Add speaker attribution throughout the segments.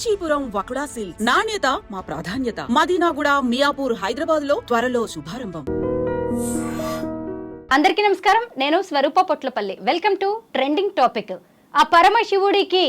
Speaker 1: Kanchipuram వకుడా silks నాణ్యత మా ప్రాధాన్యత. మదీనాగూడ, మియాపూర్, హైదరాబాద్ లో త్వరలో శుభారంభం.
Speaker 2: అందరికీ నమస్కారం. నేను Swarupa Potlapalli. Welcome to trending topic. ఆ పరమశివుడికి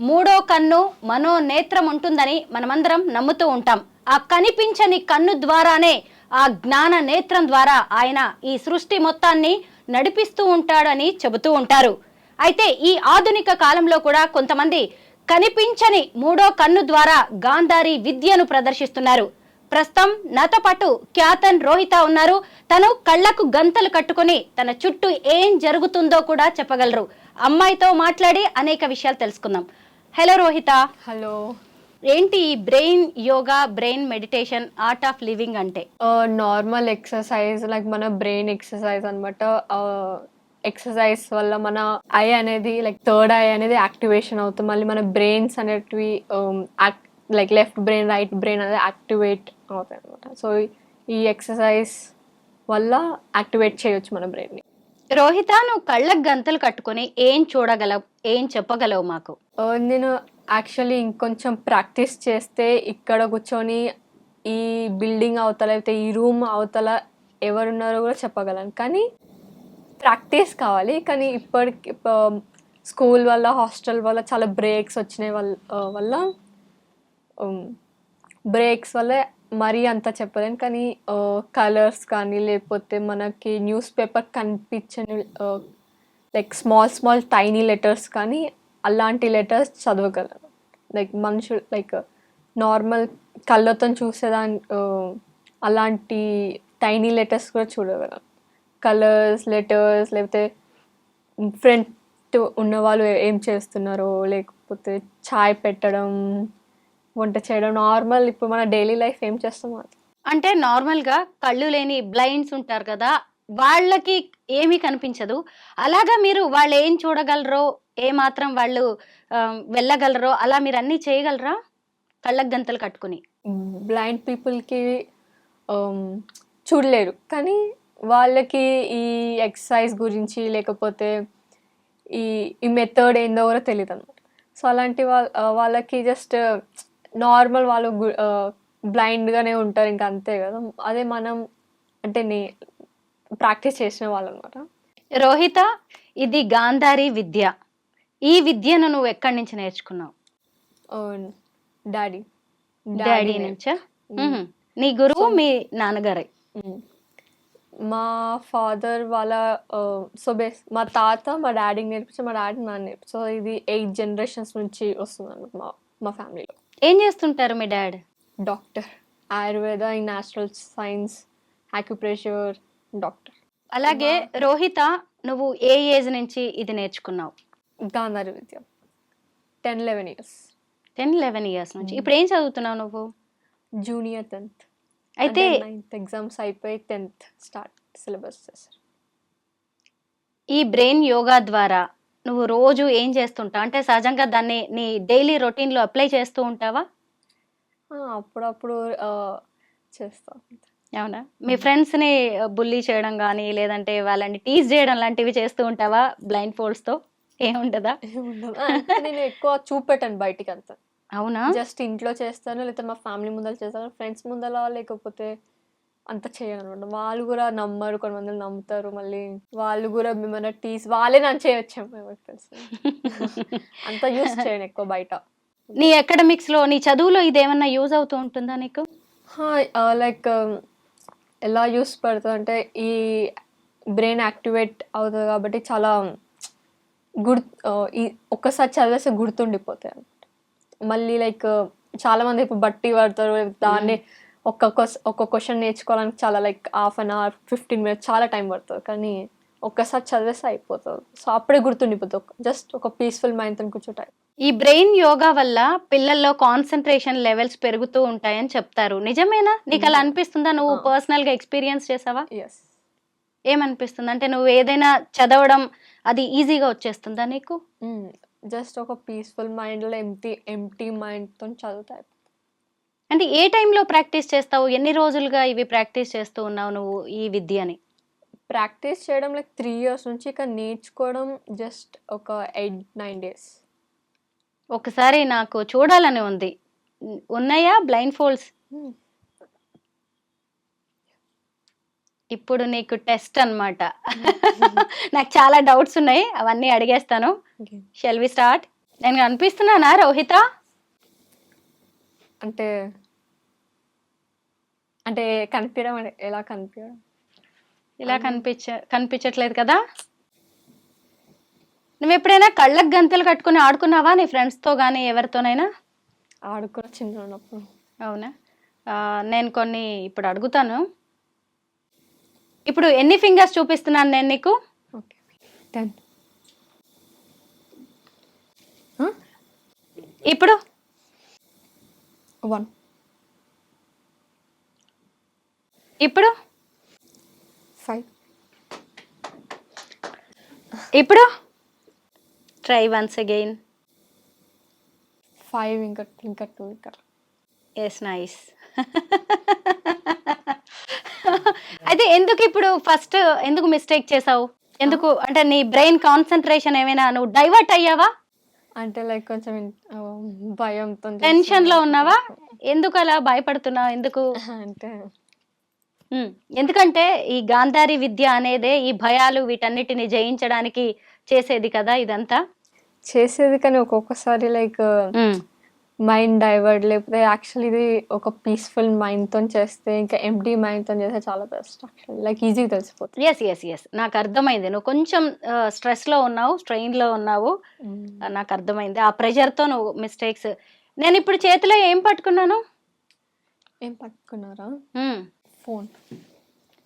Speaker 2: మూడో కన్ను మనో నేత్రం ఉంటుందని మనమందరం నమ్ముతూ ఉంటాం. ఆ కనిపించని కన్ను ద్వారానే, ఆ జ్ఞాన నేత్రం ద్వారా ఆయన ఈ సృష్టి మొత్తాన్ని నడిపిస్తూ ఉంటాడని చెబుతూ ఉంటారు. అయితే ఈ ఆధునిక కాలంలో కూడా కొంతమంది కనిపించని మూడో కన్ను ద్వారా గాంధారి విద్యను ప్రదర్శిస్తున్నారు. ప్రస్తుతం నాతో పాటు ఖ్యాతన్ రోహిత ఉన్నారు. తను కళ్ళకు గంతలు కట్టుకుని తన చుట్టూ ఏం జరుగుతుందో కూడా చెప్పగలరు. అమ్మాయితో మాట్లాడి అనేక విషయాలు తెలుసుకుందాం. హలో రోహిత.
Speaker 3: హలో.
Speaker 2: ఏంటి ఈ brain yoga, brain meditation, art of living అంటే?
Speaker 3: నార్మల్ ఎక్సర్సైజ్, లైక్ మన బ్రెయిన్ ఎక్సర్సైజ్ అనమాట. ఎక్సర్సైజ్ వల్ల మన ఐ అనేది, లైక్ థర్డ్ ఐ అనేది యాక్టివేషన్ అవుతుంది. మళ్ళీ మన బ్రెయిన్స్ అనేటివి like left brain, right brain అనేది యాక్టివేట్ అవుతాయి అనమాట. సో ఈ ఎక్సర్సైజ్ వల్ల యాక్టివేట్ చేయొచ్చు మన బ్రెయిన్ని.
Speaker 2: రోహిత, నువ్వు కళ్ళకు గంతలు కట్టుకుని ఏం చూడగలవు, ఏం చెప్పగలవు మాకు?
Speaker 3: నేను యాక్చువల్లీ ఇంకొంచెం ప్రాక్టీస్ చేస్తే ఇక్కడ కూర్చొని ఈ బిల్డింగ్ అవతల, అయితే ఈ రూమ్ అవతల ఎవరున్నారో కూడా చెప్పగలను. కానీ ప్రాక్టీస్ కావాలి. కానీ ఇప్పటికి స్కూల్ వల్ల, హాస్టల్ వల్ల చాలా బ్రేక్స్ వచ్చినాయి వల్ల బ్రేక్స్ వల్ల మరీ అంత చెప్పలేను. కానీ కలర్స్ కానీ, లేకపోతే మనకి న్యూస్ పేపర్ కనిపించని లైక్ స్మాల్ టైనీ లెటర్స్ కానీ, అలాంటి లెటర్స్ చదవగలను. లైక్ మనుషులు లైక్ నార్మల్ కళ్ళతో చూసేదాన్ని అలాంటి టైనీ లెటర్స్ కూడా చూడగలను. కలర్స్, లెటర్స్, లేకపోతే ఫ్రెండ్ ఉన్నవాళ్ళు ఏం చేస్తున్నారో, లేకపోతే చాయ్ పెట్టడం, వంట చేయడం, నార్మల్ ఇప్పుడు మన డైలీ లైఫ్ ఏం చేస్తామో అది.
Speaker 2: అంటే నార్మల్గా కళ్ళు లేని బ్లైండ్స్ ఉంటారు కదా, వాళ్ళకి ఏమీ కనిపించదు. అలాగా మీరు వాళ్ళు ఏం చూడగలరో, ఏ మాత్రం వాళ్ళు వెళ్ళగలరో అలా మీరు అన్నీ చేయగలరా కళ్ళకు గంతలు కట్టుకుని?
Speaker 3: బ్లైండ్ పీపుల్కి చూడలేరు, కానీ వాళ్ళకి ఈ ఎక్సర్సైజ్ గురించి, లేకపోతే ఈ మెథడ్ ఏందో కూడా తెలియదు అనమాట. సో అలాంటి వాళ్ళకి జస్ట్ నార్మల్ వాళ్ళు బ్లైండ్గానే ఉంటారు, ఇంకా అంతే కదా. అదే మనం అంటే ప్రాక్టీస్ చేసిన వాళ్ళు అనమాట.
Speaker 2: రోహిత, ఇది గాంధారి విద్య. ఈ విద్యను నువ్వు ఎక్కడి నుంచి నేర్చుకున్నావు? డాడీ నుంచా? నీ గురువు మీ నాన్నగారే?
Speaker 3: మా ఫాదర్ వాళ్ళ మా తాత మా డాడీకి నేర్పించి, మా డాడీ నాన్న నేర్పించి. సో ఇది 8 generations నుంచి వస్తుంది అన్నమాట మా ఫ్యామిలీలో.
Speaker 2: ఏం చేస్తుంటారు మీ dad?
Speaker 3: Doctor, Ayurveda, natural science, acupressure doctor.
Speaker 2: అలాగే రోహిత, నువ్వు ఏ ఏజ్ నుంచి ఇది నేర్చుకున్నావు?
Speaker 3: గాంధారి విద్య 10-11 years.
Speaker 2: 10-11 years నుంచి. ఇప్పుడు ఏం చదువుతున్నావు నువ్వు?
Speaker 3: Junior 10th.
Speaker 2: అయితే
Speaker 3: 9th ఎగ్జామ్స్ అయిపోయి 10th స్టార్ట్ సిలబస్ చేశారు.
Speaker 2: ఈ బ్రెయిన్ యోగా ద్వారా నువ్వు రోజు ఏం చేస్తుంటావు? అంటే సహజంగా దాన్ని నీ డైలీ రొటీన్లో అప్లై చేస్తూ ఉంటావా?
Speaker 3: అప్పుడప్పుడు చేస్తా.
Speaker 2: అవునా? మీ ఫ్రెండ్స్ని బుల్లీ చేయడం కానీ, లేదంటే వాళ్ళని టీజ్ చేయడం లాంటివి చేస్తూ ఉంటావా బ్లైండ్ ఫోల్డ్స్తో? ఏముంటుందా?
Speaker 3: నేను ఎక్కువ చూపెట్టాను బయటికి అంతా.
Speaker 2: అవునా?
Speaker 3: జస్ట్ ఇంట్లో చేస్తాను, లేకపోతే మా ఫ్యామిలీ ముందర చేస్తాను. ఫ్రెండ్స్ ముందర లేకపోతే అంత చేయను అనమాట. వాళ్ళు కూడా నమ్మరు, కొంతమంది నమ్ముతారు. మళ్ళీ వాళ్ళు కూడా మిమ్మల్ని వాళ్ళే నన్ను చేయొచ్చాము ఫ్రెండ్స్. అంత యూస్ చేయను ఎక్కువ బయట.
Speaker 2: నీ అకాడమిక్స్లో, నీ చదువులో ఇది ఏమన్నా యూజ్ అవుతూ ఉంటుందా నీకు?
Speaker 3: లైక్ ఎలా యూస్ పడుతుంది అంటే, ఈ బ్రెయిన్ యాక్టివేట్ అవుతుంది కాబట్టి చాలా ఒక్కసారి చదివేస్తే గుర్తుండిపోతాయి అనమాట. మళ్ళీ లైక్ చాలామంది ఇప్పుడు బట్టి పడతారు, దాన్ని ఒక్క క్వశ్చన్ నేర్చుకోవడానికి చాలా లైక్ 1/2 hour 15 minutes చాలా టైం పడుతుంది. కానీ ఒక్కసారి చదివేస్తే అయిపోతుంది. సో అప్పుడే గుర్తుండిపోతుంది. జస్ట్ ఒక పీస్ఫుల్ మైండ్తో కూర్చోటాయి.
Speaker 2: ఈ బ్రెయిన్ యోగా వల్ల పిల్లల్లో కాన్సన్ట్రేషన్ లెవెల్స్ పెరుగుతూ ఉంటాయని చెప్తారు. నిజమేనా? నీకు అలా అనిపిస్తుందా? నువ్వు పర్సనల్గా ఎక్స్పీరియన్స్ చేసావా?
Speaker 3: ఎస్.
Speaker 2: ఏమనిపిస్తుంది? అంటే నువ్వు ఏదైనా చదవడం అది ఈజీగా వచ్చేస్తుందా నీకు?
Speaker 3: జస్ట్ ఒక పీస్ఫుల్ మైండ్లో ఎంటీ మైండ్తో చదువుతాయి.
Speaker 2: అంటే ఏ టైంలో ప్రాక్టీస్ చేస్తావు? ఎన్ని రోజులుగా ఇవి ప్రాక్టీస్ చేస్తూ ఉన్నావు నువ్వు ఈ విద్యని?
Speaker 3: ప్రాక్టీస్ చేయడం లైక్ 3 years నుంచి, ఇక నేర్చుకోవడం జస్ట్ ఒక 8-9 days.
Speaker 2: ఒకసారి నాకు చూడాలని ఉంది. ఉన్నాయా బ్లైండ్ ఫోల్డ్స్? ఇప్పుడు నీకు టెస్ట్ అన్నమాట. నాకు చాలా డౌట్స్ ఉన్నాయి, అవన్నీ అడిగేస్తాను. Shall we start? నేను కనిపిస్తున్నానా రోహిత?
Speaker 3: అంటే అంటే కనిపించడం అంటే ఎలా కనిపించడం?
Speaker 2: ఇలా కనిపించట్లేదు కదా? నువ్వు ఎప్పుడైనా కళ్ళకు గంతలు కట్టుకుని ఆడుకున్నావా నీ ఫ్రెండ్స్తో కానీ ఎవరితోనైనా?
Speaker 3: ఆడుకున్న చిన్న ఉన్నప్పుడు.
Speaker 2: అవునా? నేను కొన్ని ఇప్పుడు అడుగుతాను. ఇప్పుడు ఎన్ని ఫింగర్స్ చూపిస్తున్నాను నేను నీకు?
Speaker 3: ఓకే 10.
Speaker 2: ఇప్పుడు
Speaker 3: 1.
Speaker 2: ఇప్పుడు
Speaker 3: 5.
Speaker 2: ఇప్పుడు ట్రై వన్స్ అగైన్.
Speaker 3: 5 ఇంకా 2 ఇంకా.
Speaker 2: Yes, nice. అయితే ఎందుకు ఇప్పుడు ఫస్ట్ ఎందుకు మిస్టేక్ చేసావు? ఎందుకు అంటే నీ బ్రెయిన్ కాన్సన్ట్రేషన్ ఏమైనా నువ్వు డైవర్ట్ అయ్యావా?
Speaker 3: అంటే లైక్ కొంచెం భయంతో
Speaker 2: టెన్షన్ లో ఉన్నావా? ఎందుకు అలా భయపడుతున్నావు? ఎందుకు
Speaker 3: అంటే
Speaker 2: ఎందుకంటే ఈ గాంధారి విద్య అనేదే ఈ భయాలు వీటన్నిటిని జయించడానికి చేసేది కదా ఇదంతా.
Speaker 3: చేసేది కానీ ఒక్కొక్కసారి లైక్ మైండ్ డైవర్ట్, లేకపోతే యాక్చువల్లీ ఇది ఒక పీస్ఫుల్ మైండ్తో చేస్తే ఇంకా ఎంప్టీ మైండ్తో చేస్తే చాలా బెస్ట్. యాక్చువల్లీ లైక్ ఈజీగా తెలిసిపోతుంది.
Speaker 2: ఎస్ నాకు అర్థమైంది. నువ్వు కొంచెం స్ట్రెస్లో ఉన్నావు, స్ట్రెయిన్లో ఉన్నావు, నాకు అర్థమైంది. ఆ ప్రెషర్తో నువ్వు మిస్టేక్స్. నేను ఇప్పుడు చేతిలో ఏం పట్టుకున్నాను?
Speaker 3: ఏం పట్టుకున్నారా?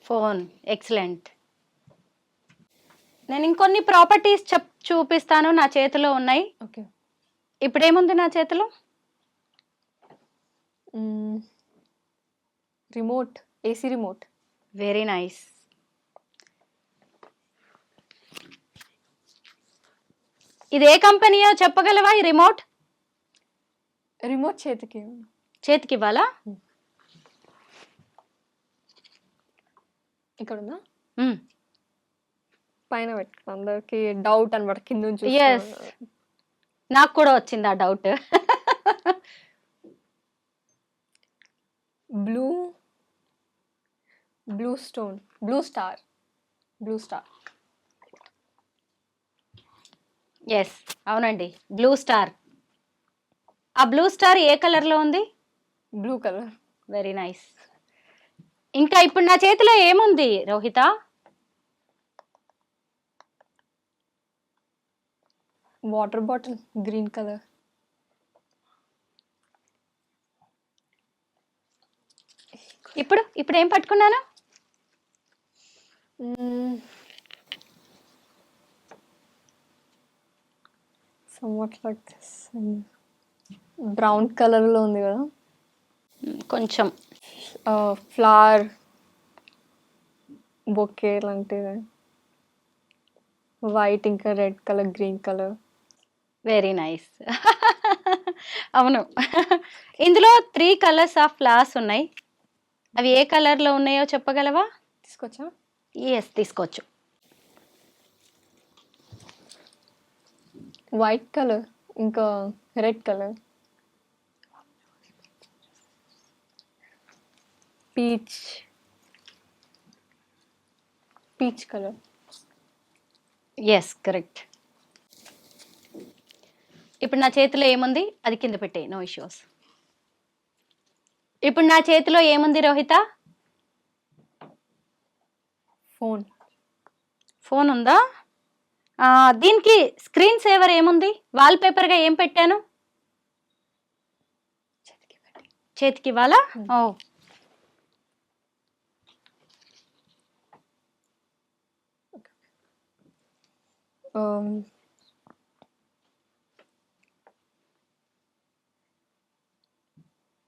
Speaker 2: ఫోన్. ఎక్సలెంట్. నేను ఇంకొన్ని ప్రాపర్టీస్ చూపిస్తాను, నా చేతిలో ఉన్నాయి.
Speaker 3: ఓకే.
Speaker 2: ఇప్పుడు ఏముంది నా చేతిలో?
Speaker 3: Remote, AC remote.
Speaker 2: Very nice. ఇది ఏ కంపెనీయో చెప్పగలవా? ఈ రిమోట్ చేతికి ఇవ్వాలా?
Speaker 3: ఇక్కడ ఉందా? పైన పెట్టుకో, అందరికి డౌట్ అనమాట కింద నుంచి.
Speaker 2: ఎస్, నాకు కూడా వచ్చింది ఆ డౌట్. Blue Star. ఎస్, అవునండి, బ్లూ స్టార్. ఆ బ్లూ స్టార్ ఏ కలర్ లో ఉంది?
Speaker 3: Blue colour.
Speaker 2: Very nice. ఇంకా ఇప్పుడు నా చేతిలో ఏముంది Rohitha?
Speaker 3: Water bottle, green colour.
Speaker 2: ఇప్పుడు ఏం పట్టుకున్నాను?
Speaker 3: somewhat like this. Brown colour లో ఉంది కదా,
Speaker 2: కొంచెం
Speaker 3: ఫ్లవర్ బొకే లాంటిది. వైట్, ఇంకా red colour, green colour.
Speaker 2: Very nice. అవును, ఇందులో 3 కలర్స్ ఆఫ్ ఫ్లవర్స్ ఉన్నాయి. అవి ఏ కలర్లో ఉన్నాయో చెప్పగలవా?
Speaker 3: తీసుకొచ్చా?
Speaker 2: ఎస్, తీసుకోవచ్చు.
Speaker 3: వైట్ కలర్, ఇంకా red colour, peach colour.
Speaker 2: Yes, correct. ఇప్పుడు నా చేతిలో ఏముంది అది కింద పెట్టే, నో ఇష్యూస్. ఇప్పుడు నా చేతిలో ఏముంది రోహిత? ఫోన్ ఉందా? దీనికి స్క్రీన్ సేవర్ ఏముంది? వాల్ పేపర్గా ఏం పెట్టాను? చేతికి ఇవ్వాలా? ఓ,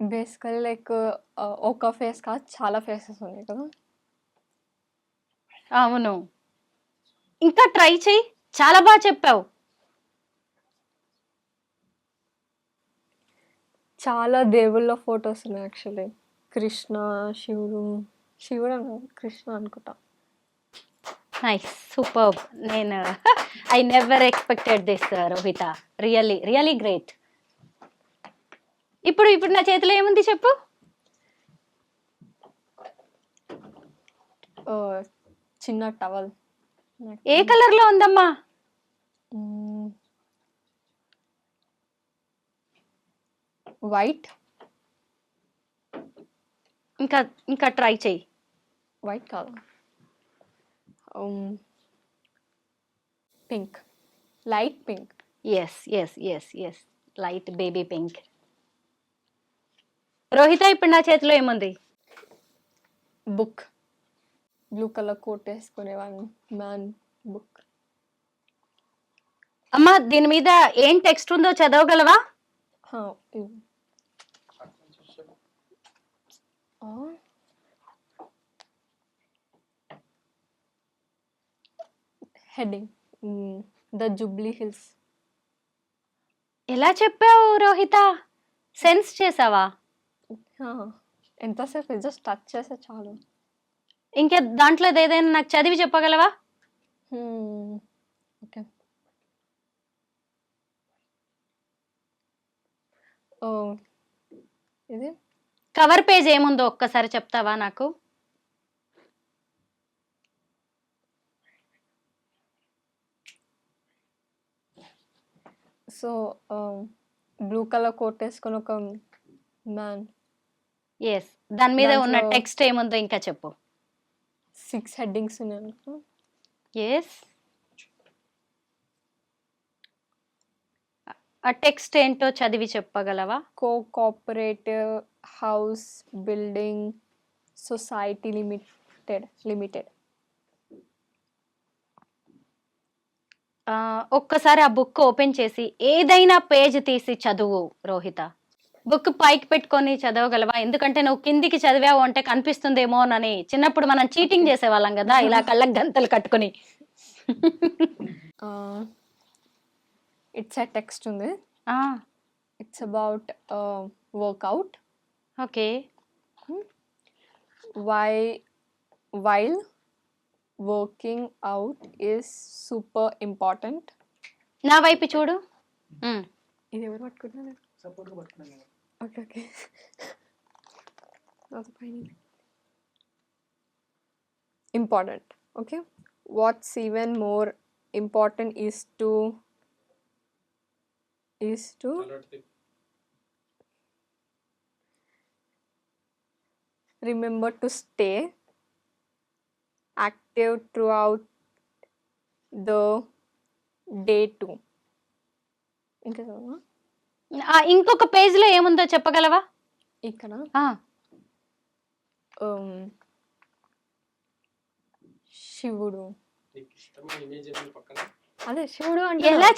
Speaker 3: బేసికలీ లైక్ ఒక ఫేస్ కాదు, చాలా ఫేసెస్ ఉన్నాయి కదా.
Speaker 2: అవును, ఇంకా ట్రై చెయ్యి, చాలా బాగా చెప్పావు.
Speaker 3: చాలా దేవుళ్ళ ఫొటోస్ ఉన్నాయి యాక్చువల్లీ. కృష్ణ, శివుడు కృష్ణ అనుకుంటా.
Speaker 2: Nice, super. నేను I never expected this Rohitha. Really great. ఇప్పుడు ఇప్పుడు నా చేతిలో ఏముంది చెప్పు.
Speaker 3: చిన్న టవల్.
Speaker 2: ఏ కలర్ లో ఉందమ్మా?
Speaker 3: వైట్.
Speaker 2: ఇంకా ఇంకా ట్రై చెయ్యి.
Speaker 3: వైట్ కాదు, pink, light pink.
Speaker 2: Yes yes yes yes, light baby pink. Rohitha ఇప్పుడు నా చేతిలో ఏముంది?
Speaker 3: బుక్. బ్లూ కలర్ కోట్ వేసుకునే మ్యాన్ బుక్.
Speaker 2: అమ్మా దీని మీద ఏం టెక్స్ట్ ఉందో చదవగలవా?
Speaker 3: Heading the Jubilee Hills.
Speaker 2: ఎలా చెప్పావు రోహిత? సెన్స్ చేసావా?
Speaker 3: ఎంతసేపు జస్ట్ టచ్ చేస్తే చాలు.
Speaker 2: ఇంకా దాంట్లో ఏదైనా నాకు చదివి చెప్పగలవా?
Speaker 3: ఓకే. ఇది
Speaker 2: కవర్ పేజ్ ఏముందో ఒక్కసారి చెప్తావా నాకు?
Speaker 3: సో బ్లూ కలర్ కోట్ వేసుకొని ఒక మ్యాన్.
Speaker 2: ఎస్, దాని మీద ఉన్న
Speaker 3: దాంట్లో
Speaker 2: టెక్స్ట్ ఏముందో ఇంకా చెప్పు.
Speaker 3: 6 హెడ్డింగ్స్ ఉన్నాయి.
Speaker 2: ఎస్, ఆ టెక్స్ట్ ఏంటో చదివి చెప్పగలవా?
Speaker 3: Cooperative house building society limited.
Speaker 2: ఒక్కసారి ఆ బుక్ ఓపెన్ చేసి ఏదైనా పేజ్ తీసి చదువు రోహిత. బుక్ పైకి పెట్టుకొని చదవగలవా? ఎందుకంటే నువ్వు కిందికి చదివావు అంటే కనిపిస్తుందేమోనని. చిన్నప్పుడు మనం చీటింగ్ చేసేవాళ్ళం కదా, ఇలా కళ్ళకి గంతలు కట్టుకుని.
Speaker 3: ఇట్స్ ఎ టెక్స్ట్ ఉంది. It's about workout.
Speaker 2: Okay.
Speaker 3: While working out is super important.
Speaker 2: నా వైపు చూడు.
Speaker 3: ఇది ఎవరు పట్టుకుంటున్నారు? Okay okay. Important. Okay. What's even more important is to remember to stay active throughout the day too.
Speaker 2: ఇంకొక page లో ఏముందో చెప్పగలవా?
Speaker 3: ఇక్కడ శివుడు. అదే శివుడు అంటే
Speaker 2: ఎలా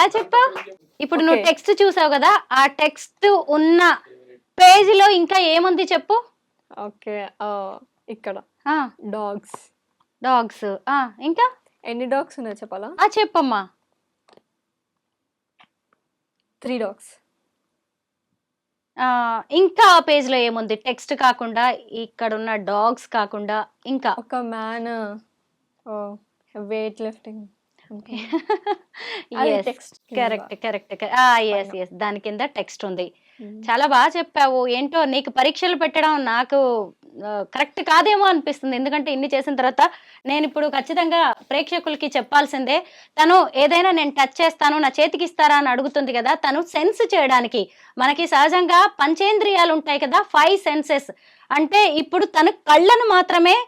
Speaker 2: చెప్పావు? ఇప్పుడు నువ్వు టెక్స్ట్ చూసావు కదా, ఆ టెక్స్ట్ ఉన్న పేజ్ లో ఇంకా ఏముంది చెప్పు.
Speaker 3: ఓకే. ఇక్కడ డాగ్స్.
Speaker 2: ఇంకా
Speaker 3: ఎన్ని డాగ్స్ ఉన్నాయి చెప్పాలా?
Speaker 2: చెప్పమ్మా.
Speaker 3: 3 డాగ్స్.
Speaker 2: ఇంకా ఆ పేజ్ లో ఏముంది? టెక్స్ట్ కాకుండా, ఇక్కడ ఉన్న డాగ్స్ కాకుండా ఇంకా
Speaker 3: ఒక మ్యాన్ వెయిట్ లిఫ్టింగ్.
Speaker 2: కరెక్ట్. దాని కింద టెక్స్ట్ ఉంది. చాలా బాగా చెప్పావు. ఏంటో నీకు పరీక్షలు పెట్టడం నాకు కరెక్ట్ కాదేమో అనిపిస్తుంది. ఎందుకంటే ఇన్ని చేసిన తర్వాత నేను ఇప్పుడు ఖచ్చితంగా ప్రేక్షకులకి చెప్పాల్సిందే. తను ఏదైనా నేను టచ్ చేస్తాను, నా చేతికి ఇస్తారా అని అడుగుతుంది కదా, తను సెన్స్ చేయడానికి. మనకి సహజంగా పంచేంద్రియాలు ఉంటాయి కదా, 5 సెన్సెస్. అంటే ఇప్పుడు తను కళ్ళను మాత్రమే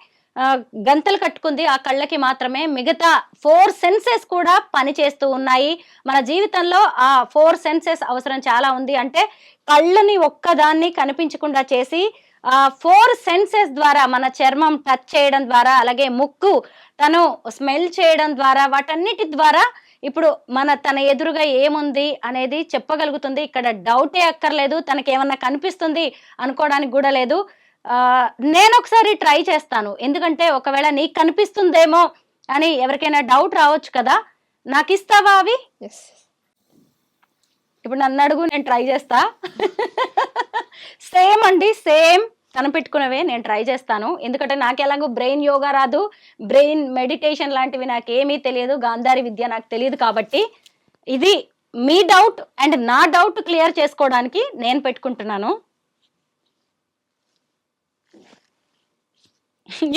Speaker 2: గంతలు కట్టుకుంది, ఆ కళ్ళకి మాత్రమే. మిగతా 4 సెన్సెస్ కూడా పనిచేస్తూ ఉన్నాయి. మన జీవితంలో ఆ 4 సెన్సెస్ అవసరం చాలా ఉంది. అంటే కళ్ళని ఒక్కదాన్ని కనిపించకుండా చేసి 4 సెన్సెస్ ద్వారా మన చర్మం టచ్ చేయడం ద్వారా, అలాగే ముక్కు తను స్మెల్ చేయడం ద్వారా, వాటన్నిటి ద్వారా ఇప్పుడు తన ఎదురుగా ఏముంది అనేది చెప్పగలుగుతుంది. ఇక్కడ డౌటే అక్కర్లేదు, తనకేమన్నా కనిపిస్తుంది అనుకోవడానికి కూడా లేదు. నేను ఒకసారి ట్రై చేస్తాను, ఎందుకంటే ఒకవేళ నీకు కనిపిస్తుందేమో అని ఎవరికైనా డౌట్ రావచ్చు కదా. నాకు ఇస్తావా అవి? ఇప్పుడు నన్ను అడుగు, నేను ట్రై చేస్తా. సేమ్ అండి, సేమ్ కనిపెట్టుకున్నవే నేను ట్రై చేస్తాను. ఎందుకంటే నాకు ఎలాగో బ్రెయిన్ యోగా రాదు, బ్రెయిన్ మెడిటేషన్ లాంటివి నాకేమీ తెలియదు, గాంధారి విద్య నాకు తెలియదు. కాబట్టి ఇది మీ డౌట్ అండ్ నా డౌట్ క్లియర్ చేసుకోవడానికి నేను పెట్టుకుంటున్నాను.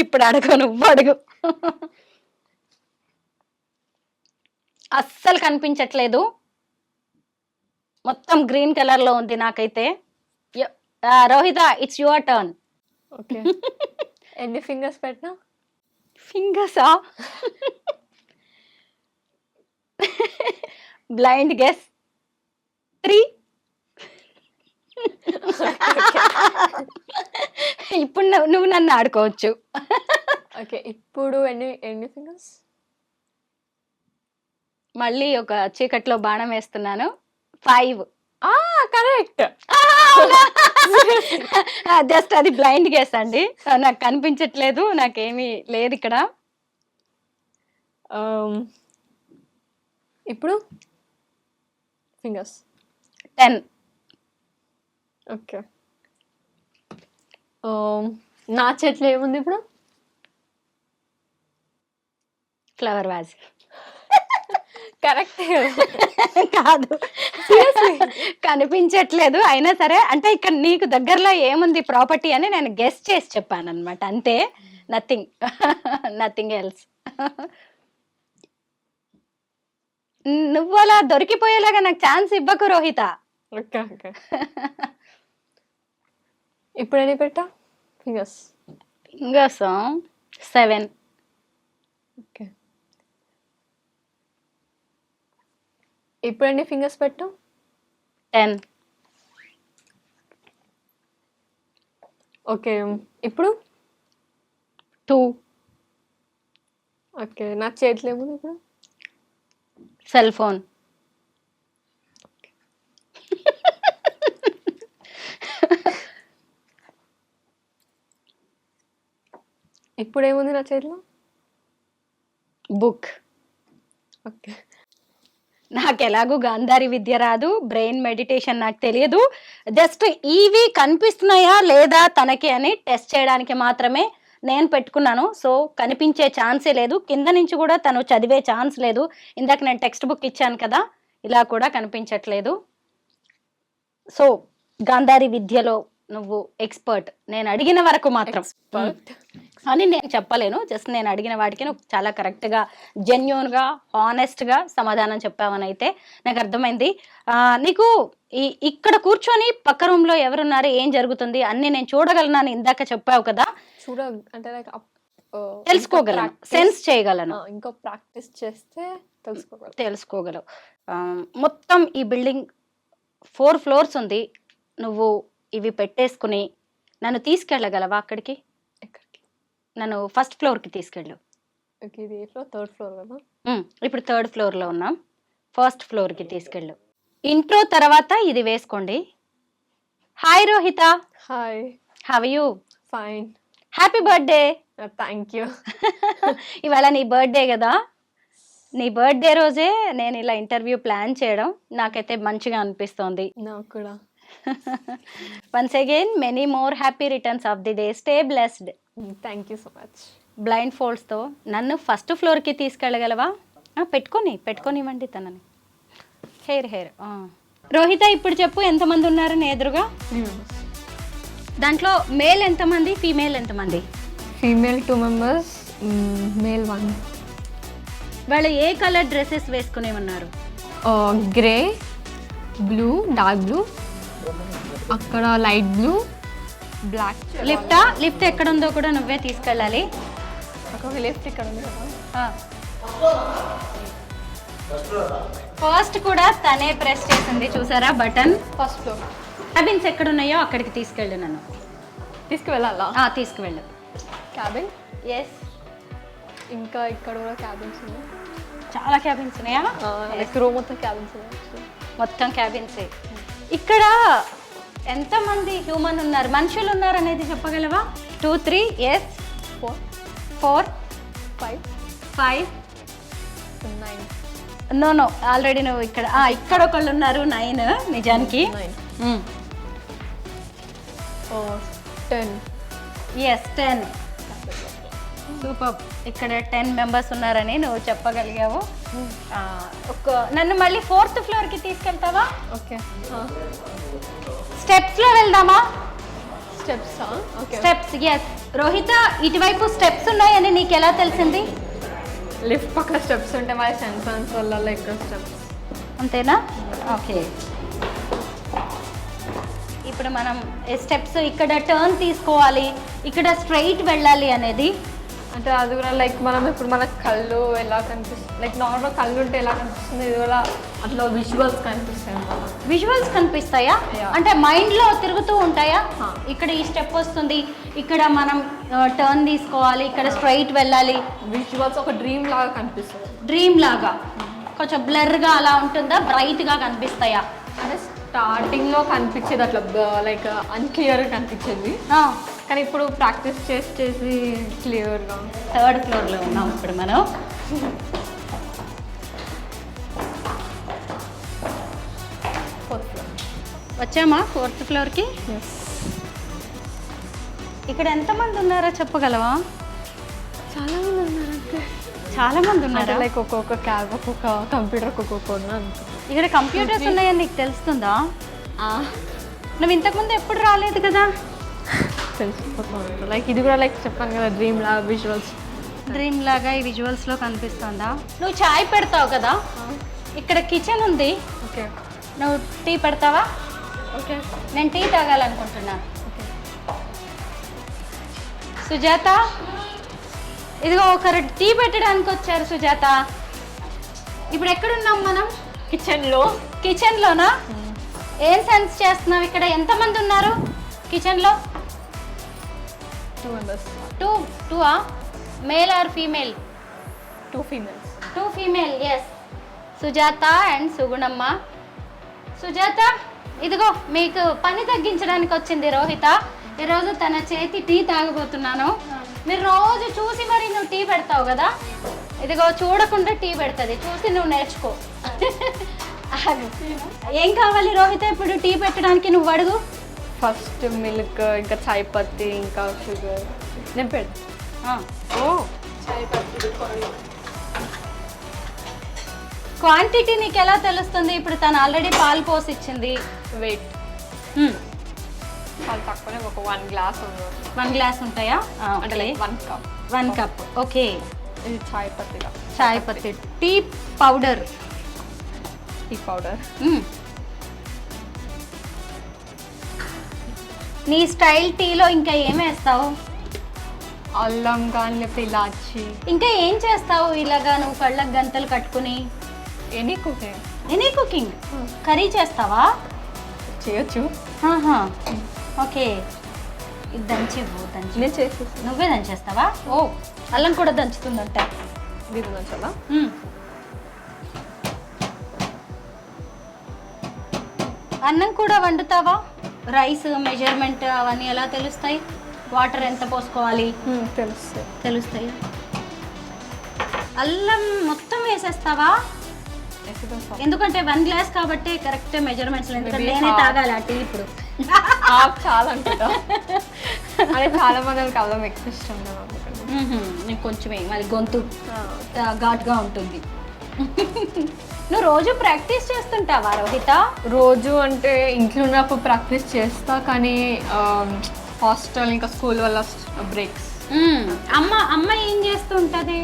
Speaker 2: ఇప్పుడు అడుగు, నువ్వు అడుగు. అస్సలు కనిపించట్లేదు, మొత్తం గ్రీన్ కలర్ లో ఉంది నాకైతే. Rohitha, it's your turn.
Speaker 3: Okay. ఎన్ని ఫింగర్స్ పెట్టినా?
Speaker 2: ఫింగర్సా? Blind guess 3. ఇప్పుడు నువ్వు నన్ను ఆడుకోవచ్చు.
Speaker 3: ఓకే, ఇప్పుడు ఎన్ని ఫింగర్స్?
Speaker 2: మళ్ళీ ఒక చీకట్లో బాణం వేస్తున్నాను. 5.
Speaker 3: కరెక్ట్.
Speaker 2: జస్ట్ అది బ్లైండ్ గెస్ అండి, నాకు కనిపించట్లేదు, నాకేమీ లేదు ఇక్కడ.
Speaker 3: ఇప్పుడు ఫింగర్స్
Speaker 2: 10.
Speaker 3: ఓకే. నా చేతిలో ఏముంది ఇప్పుడు?
Speaker 2: Flower vase.
Speaker 3: కరెక్ట్
Speaker 2: కాదు, కనిపించట్లేదు. అయినా సరే, అంటే ఇక్కడ నీకు దగ్గరలో ఏముంది ప్రాపర్టీ అని నేను గెస్ చేసి చెప్పాను అనమాట, అంతే. Nothing else. నువ్వు అలా దొరికిపోయేలాగా నాకు ఛాన్స్ ఇవ్వకు రోహిత.
Speaker 3: Okay okay. ఇప్పుడు ఎన్ని పెట్టా ఫింగర్స్?
Speaker 2: 7.
Speaker 3: ఓకే. ఇప్పుడు ఎన్ని ఫింగర్స్ పెట్టు?
Speaker 2: 10.
Speaker 3: ఓకే. ఇప్పుడు
Speaker 2: 2.
Speaker 3: ఓకే. నా చేతిలో ఏముంది ఇప్పుడు?
Speaker 2: Cell phone.
Speaker 3: ఇప్పుడు ఏముంది నా చేతిలో?
Speaker 2: బుక్.
Speaker 3: ఓకే.
Speaker 2: నాకు ఎలాగూ గాంధారి విద్య రాదు, బ్రెయిన్ మెడిటేషన్ నాకు తెలియదు. జస్ట్ ఇవి కనిపిస్తున్నాయా లేదా తనకి అని టెస్ట్ చేయడానికి మాత్రమే నేను పెట్టుకున్నాను. సో కనిపించే ఛాన్సే లేదు, కింద నుంచి కూడా తను చదివే ఛాన్స్ లేదు. ఇందాక నేను టెక్స్ట్ బుక్ ఇచ్చాను కదా, ఇలా కూడా కనిపించట్లేదు. సో గాంధారి విద్యలో నువ్వు ఎక్స్పర్ట్, నేను అడిగిన వరకు మాత్రం అని నేను చెప్పలేను. జస్ట్ నేను అడిగిన వాటికి నువ్వు చాలా కరెక్ట్గా, జెన్యూన్గా, హానెస్ట్గా సమాధానం చెప్పావని అయితే నాకు అర్థమైంది. నీకు ఇక్కడ కూర్చొని పక్క రూమ్లో ఎవరున్నారు, ఏం జరుగుతుంది అన్నీ నేను చూడగలను అని ఇందాక చెప్పావు కదా.
Speaker 3: అంటే
Speaker 2: తెలుసుకోగలను, సెన్స్ చేయగలను.
Speaker 3: ఇంకో ప్రాక్టీస్ చేస్తే
Speaker 2: తెలుసుకోగలవు. మొత్తం ఈ బిల్డింగ్ 4 ఫ్లోర్స్ ఉంది. నువ్వు ఇవి పెట్టేసుకుని నన్ను తీసుకెళ్ళగలవా అక్కడికి? నన్ను ఫస్ట్ ఫ్లోర్కి తీసుకెళ్ళు.
Speaker 3: ఇది థర్డ్ ఫ్లోర్ కదా?
Speaker 2: ఇప్పుడు 3rd ఫ్లోర్లో ఉన్నాం. ఫస్ట్ ఫ్లోర్కి తీసుకెళ్ళు. ఇంట్రో తర్వాత ఇది వేసుకోండి. Hi Rohitha.
Speaker 3: Hi.
Speaker 2: How are you?
Speaker 3: Fine.
Speaker 2: Happy birthday.
Speaker 3: Thank you.
Speaker 2: ఇవాళ నీ బర్త్డే కదా, నీ బర్త్డే రోజే నేను ఇలా ఇంటర్వ్యూ ప్లాన్ చేయడం నాకైతే మంచిగా అనిపిస్తోంది.
Speaker 3: నాకు కూడా.
Speaker 2: Once again many more happy returns of the day. Stay blessed.
Speaker 3: Thank you so much.
Speaker 2: Blind ఫోల్డ్స్తో నన్ను ఫస్ట్ ఫ్లోర్కి తీసుకెళ్ళగలవా? పెట్టుకోనివ్వండి తనని. హెయిర్ రోహిత, ఇప్పుడు చెప్పు, ఎంతమంది ఉన్నారు నీ ఎదురుగా? దాంట్లో మేల్ ఎంతమంది, ఫీమేల్ ఎంతమంది?
Speaker 3: Female 2 members, male 1.
Speaker 2: వాళ్ళు ఏ కలర్ డ్రెస్సెస్ వేసుకునే ఉన్నారు?
Speaker 3: గ్రే, బ్లూ, డార్క్ బ్లూ, అక్కడ లైట్ బ్లూ, బ్లాక్.
Speaker 2: లిఫ్ట్ ఎక్కడ ఉందో కూడా నువ్వే తీసుకెళ్ళాలి.
Speaker 3: లిఫ్ట్ ఇక్కడ ఉంది కదా.
Speaker 2: ఫస్ట్ కూడా తనే ప్రెస్ చేసింది, చూసారా బటన్.
Speaker 3: First floor.
Speaker 2: క్యాబిన్స్ ఎక్కడ ఉన్నాయో అక్కడికి తీసుకెళ్ళు నన్ను.
Speaker 3: తీసుకువెళ్ళాలా?
Speaker 2: తీసుకువెళ్ళు.
Speaker 3: క్యాబిన్?
Speaker 2: ఎస్.
Speaker 3: ఇంకా ఇక్కడ కూడా క్యాబిన్స్ ఉన్నాయి.
Speaker 2: చాలా క్యాబిన్స్ ఉన్నాయా?
Speaker 3: రూమ్ మొత్తం క్యాబిన్స్ ఉన్నాయి.
Speaker 2: మొత్తం క్యాబిన్సే. ఇక్కడ ఎంతమంది హ్యూమన్ ఉన్నారు, మనుషులు ఉన్నారు అనేది చెప్పగలవా? 2, 3. ఎస్. 4,
Speaker 3: 5,
Speaker 2: 5,
Speaker 3: 9.
Speaker 2: నో ఆల్రెడీ నువ్వు ఇక్కడ ఒకళ్ళు ఉన్నారు. 9 నిజానికి.
Speaker 3: 10.
Speaker 2: ఎస్, 10. సూపర్. ఇక్కడ 10 members ఉన్నారని నువ్వు చెప్పగలిగావు. నన్ను మళ్ళీ 4th ఫ్లోర్కి తీసుకెళ్తావా?
Speaker 3: ఓకే.
Speaker 2: స్టెప్స్లో వెళ్దామా?
Speaker 3: స్టెప్సా? ఓకే.
Speaker 2: Steps, yes. రోహిత, ఇటువైపు స్టెప్స్ ఉన్నాయని నీకు ఎలా తెలిసింది?
Speaker 3: లిఫ్ట్ పక్కన స్టెప్స్ ఉంటే మరి సెన్సార్స్ వల్ల ఇక్కడ స్టెప్స్.
Speaker 2: అంతేనా? ఓకే. ఇప్పుడు మనం స్టెప్స్ ఇక్కడ టర్న్ తీసుకోవాలి, ఇక్కడ స్ట్రైట్ వెళ్ళాలి అనేది
Speaker 3: అంటే అది కూడా లైక్ మనం ఇప్పుడు మన కళ్ళు ఎలా కనిపిస్తుంది, లైక్ నార్మల్ కళ్ళు ఉంటే ఎలా కనిపిస్తుంది, ఇది కూడా అట్లా విజువల్స్ కనిపిస్తాయి.
Speaker 2: విజువల్స్ కనిపిస్తాయా?
Speaker 3: Yeah.
Speaker 2: అంటే మైండ్లో తిరుగుతూ ఉంటాయా? ఇక్కడ ఈ స్టెప్ వస్తుంది, ఇక్కడ మనం టర్న్ తీసుకోవాలి, ఇక్కడ స్ట్రైట్ వెళ్ళాలి.
Speaker 3: విజువల్స్ ఒక డ్రీమ్ లాగా కనిపిస్తుంది.
Speaker 2: డ్రీమ్ లాగా కొంచెం బ్లర్గా అలా ఉంటుందా, బ్రైట్గా కనిపిస్తాయా?
Speaker 3: అంటే స్టార్టింగ్లో కనిపించేది అట్లా లైక్ అన్క్లియర్గా కనిపించేది, కానీ ఇప్పుడు ప్రాక్టీస్ చేసి చేసి క్లియర్గా.
Speaker 2: 3rd ఫ్లోర్లో ఉన్నాం ఇప్పుడు మనం. వచ్చామా 4th ఫ్లోర్కి? ఇక్కడ ఎంతమంది ఉన్నారో చెప్పగలవా?
Speaker 3: చాలా మంది ఉన్నారు.
Speaker 2: చాలా మంది ఉన్నారా?
Speaker 3: లైక్ ఒక్కొక్క క్యాబ్, ఒక్కొక్క కంప్యూటర్, ఒక్కొక్క
Speaker 2: ఇక్కడ కంప్యూటర్స్ ఉన్నాయని నీకు తెలుస్తుందా? నువ్వు ఇంతకుముందు ఎప్పుడు రాలేదు కదా.
Speaker 3: తెలిసిపోతుంది. లైక్ ఇది కూడా లైక్ చెప్పాను కదా డ్రీమ్ లాగా విజువల్స్.
Speaker 2: డ్రీమ్ లాగా ఈ విజువల్స్లో కనిపిస్తుందా? నువ్వు చాయ్ పెడతావు కదా, ఇక్కడ కిచెన్ ఉంది.
Speaker 3: ఓకే.
Speaker 2: నువ్వు టీ పెడతావా?
Speaker 3: ఓకే.
Speaker 2: నేను టీ తాగాలనుకుంటున్నా. సుజాత, ఇదిగో ఒకరు టీ పెట్టడానికి వచ్చారు. సుజాత, ఇప్పుడు ఎక్కడున్నాం మనం?
Speaker 3: కిచెన్లో.
Speaker 2: కిచెన్లోనా? ఏం సెన్స్ చేస్తున్నావు? ఇక్కడ ఎంతమంది ఉన్నారు కిచెన్లో?
Speaker 3: 2 members.
Speaker 2: Two male or female?
Speaker 3: 2 females.
Speaker 2: 2 female, yes. Sujatha and Sugunamma. Sujatha, ఇదిగో మీకు పని తగ్గించడానికి వచ్చింది రోహిత. ఈరోజు తన చేతి టీ తాగబోతున్నాను. మీరు రోజు చూసి మరి నువ్వు టీ పెడతావు కదా, ఇదిగో చూడకుండా టీ పెడుతుంది, చూసి నువ్వు నేర్చుకో. ఏం కావాలి రోహిత ఇప్పుడు టీ పెట్టడానికి? నువ్వు అడుగు.
Speaker 3: ఫస్ట్ మిల్క్, ఇంకా చాయ్ పత్తి, ఇంకా షుగర్. నేను పెడతా. చాయ్ పత్తి
Speaker 2: క్వాంటిటీ నీకు ఎలా తెలుస్తుంది? ఇప్పుడు తను ఆల్రెడీ పాలు పోసి ఇచ్చింది.
Speaker 3: వెయిట్ చాలా తక్కువనే, ఒక 1 glass ఉంది.
Speaker 2: 1 గ్లాస్ ఉంటాయా?
Speaker 3: అంటే 1 cup.
Speaker 2: 1 కప్. ఓకే.
Speaker 3: ఇది చాయ్ పత్తిగా.
Speaker 2: చాయ్ పత్తి. Tea powder.
Speaker 3: Tea powder.
Speaker 2: నీ స్టైల్ టీలో ఇంకా ఏం వేస్తావు?
Speaker 3: అల్లం కానీ లేకపోతే ఇలాచి.
Speaker 2: ఇంకా ఏం చేస్తావు ఇలాగా నువ్వు కళ్ళకు గంతలు కట్టుకుని?
Speaker 3: Any cooking.
Speaker 2: Any cooking. Curry చేస్తావా?
Speaker 3: చేయొచ్చు.
Speaker 2: ఓకే. ఇది దంచివ్వు.
Speaker 3: నేను చేసేసి.
Speaker 2: నువ్వే దంచేస్తావా? ఓ, అల్లం కూడా దంచుతుందంట.
Speaker 3: దీని దంచాలా?
Speaker 2: అన్నం కూడా వండుతావా? రైస్ మెజర్మెంట్ అవన్నీ ఎలా తెలుస్తాయి? వాటర్ ఎంత పోసుకోవాలి? తెలుస్తాయి. అల్లం మొత్తం వేసేస్తావా? ఎందుకంటే 1 గ్లాస్ కాబట్టి కరెక్ట్ మెజర్మెంట్స్. ఎందుకంటే నేనే తాగాలి ఆ టీ ఇప్పుడు.
Speaker 3: చాలా అనుకుంటా. అదే చాలా మందికి అల్లం ఎక్కువ ఇష్టం.
Speaker 2: నీకు కొంచెమే, మరి గొంతు ఘాటుగా ఉంటుంది. నువ్వు రోజు ప్రాక్టీస్ చేస్తుంటావా రోహిత?
Speaker 3: రోజు అంటే ఇంట్లో ఉన్నప్పుడు ప్రాక్టీస్ చేస్తా, కానీ హాస్టల్ ఇంకా స్కూల్ వల్ల బ్రేక్స్.
Speaker 2: అమ్మ ఏం చేస్తూ ఉంటుంది?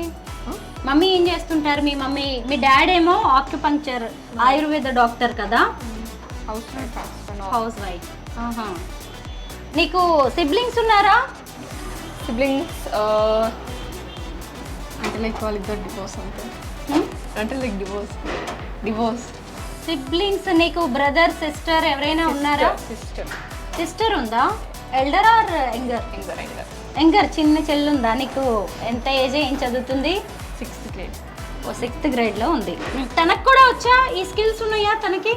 Speaker 2: మమ్మీ ఏం చేస్తుంటారు? మీ మమ్మీ, మీ డాడీ ఏమో ఆక్యుపంక్చర్ ఆయుర్వేద డాక్టర్ కదా. Housewife. నీకు సిబ్లింగ్స్ ఉన్నారా?
Speaker 3: సిబ్లింగ్స్ అంటే లైక్ వాళ్ళిద్దరు డివోర్స్ అంటే లైక్ డివోర్స్.
Speaker 2: సిబ్లింగ్స్ నీకు బ్రదర్ సిస్టర్ ఎవరైనా ఉన్నారా? సిస్టర్ ఉందా? Elder or younger? యంగర్. చిన్న చెల్లి ఉందా నీకు? ఎంత ఏజ్? ఏం చదువుతుంది?
Speaker 3: 6th grade.
Speaker 2: 6th గ్రేడ్లో ఉంది. తనకు కూడా వచ్చా? ఈ స్కిల్స్ ఉన్నాయా తనకి?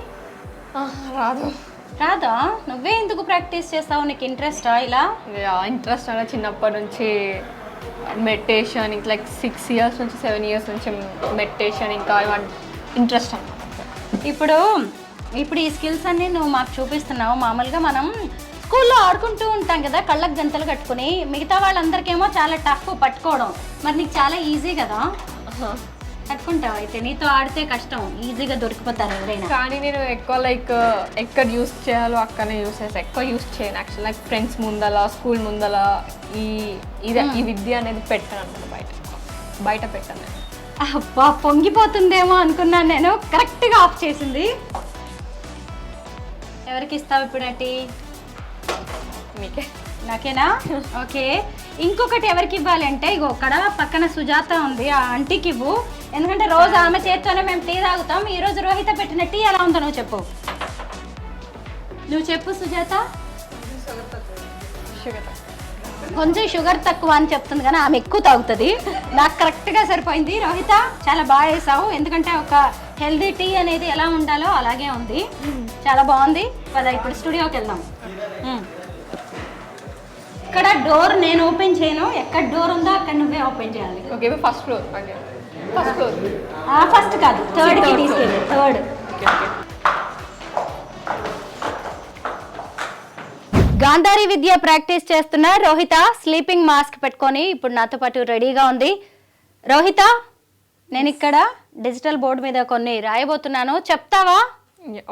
Speaker 2: రాదా? నువ్వే ఎందుకు ప్రాక్టీస్ చేస్తావు? నీకు ఇంట్రెస్టా ఇలా?
Speaker 3: ఇంట్రెస్ట్ అంటే చిన్నప్పటి నుంచి మెడిటేషన్, లైక్ 6 years నుంచి 7 years నుంచి మెడిటేషన్, ఇంకా ఇంట్రెస్ట్ అన్నమాట.
Speaker 2: ఇప్పుడు ఈ స్కిల్స్ అన్నీ నువ్వు మాకు చూపిస్తున్నావు. మామూలుగా మనం స్కూల్లో ఆడుకుంటూ ఉంటాం కదా కళ్ళకు గంతలు కట్టుకుని, మిగతా వాళ్ళందరికేమో చాలా టఫ్ పట్టుకోవడం, మరి నీకు చాలా ఈజీ కదా. కట్టుకుంటావు అయితే, నీతో ఆడితే కష్టం, ఈజీగా దొరికిపోతారు ఎవరైనా.
Speaker 3: కానీ నేను ఎక్కువ లైక్ ఎక్కడ యూస్ చేయాలో అక్కడనే యూస్ చేస్తాను, ఎక్కువ యూస్ చేయను యాక్చువల్. లైక్ ఫ్రెండ్స్ ముందల, స్కూల్ ముందల ఈ విద్య అనేది పెట్టాను అనమాట, బయట పెట్టాను.
Speaker 2: అబ్బా పొంగిపోతుందేమో అనుకున్నాను నేను, కరెక్ట్గా ఆఫ్ చేసింది. ఎవరికి ఇస్తావు ఇప్పుడు టీ?
Speaker 3: మీకే.
Speaker 2: నాకేనా? ఓకే. ఇంకొకటి ఎవరికి ఇవ్వాలి అంటే ఇగో అక్కడ పక్కన సుజాత ఉంది, ఆ ఆంటీకి ఇవ్వు. ఎందుకంటే రోజు ఆమె చేత్తోనే మేము టీ తాగుతాం. ఈరోజు రోహిత పెట్టిన టీ ఎలా ఉందో నువ్వు చెప్పు. నువ్వు చెప్పు సుజాత. కొంచెం షుగర్ తక్కువ అని చెప్తుంది కానీ ఆమె ఎక్కువ తాగుతుంది. నాకు కరెక్ట్గా సరిపోయింది. రోహిత చాలా బాగా వేసావు, ఎందుకంటే ఒక హెల్దీ టీ అనేది ఎలా ఉండాలో అలాగే ఉంది. చాలా బాగుంది. పద ఇప్పుడు స్టూడియోకి వెళ్దాం. ఇక్కడ డోర్ నేను ఓపెన్ చేయను, ఎక్కడ డోర్ ఉందో అక్కడ నువ్వే ఓపెన్ చేయాలి.
Speaker 3: Okay, first floor. First floor
Speaker 2: first కాదు, థర్డ్కి తీసుకెళ్ళి. థర్డ్. గాంధారి విద్య ప్రాక్టీస్ చేస్తున్న రోహిత స్లీపింగ్ మాస్క్ పెట్టుకొని ఇప్పుడు నాతో పాటు రెడీగా ఉంది. రోహిత, నేను ఇక్కడ డిజిటల్ బోర్డు మీద కొన్ని రాయబోతున్నాను, చెప్తావా?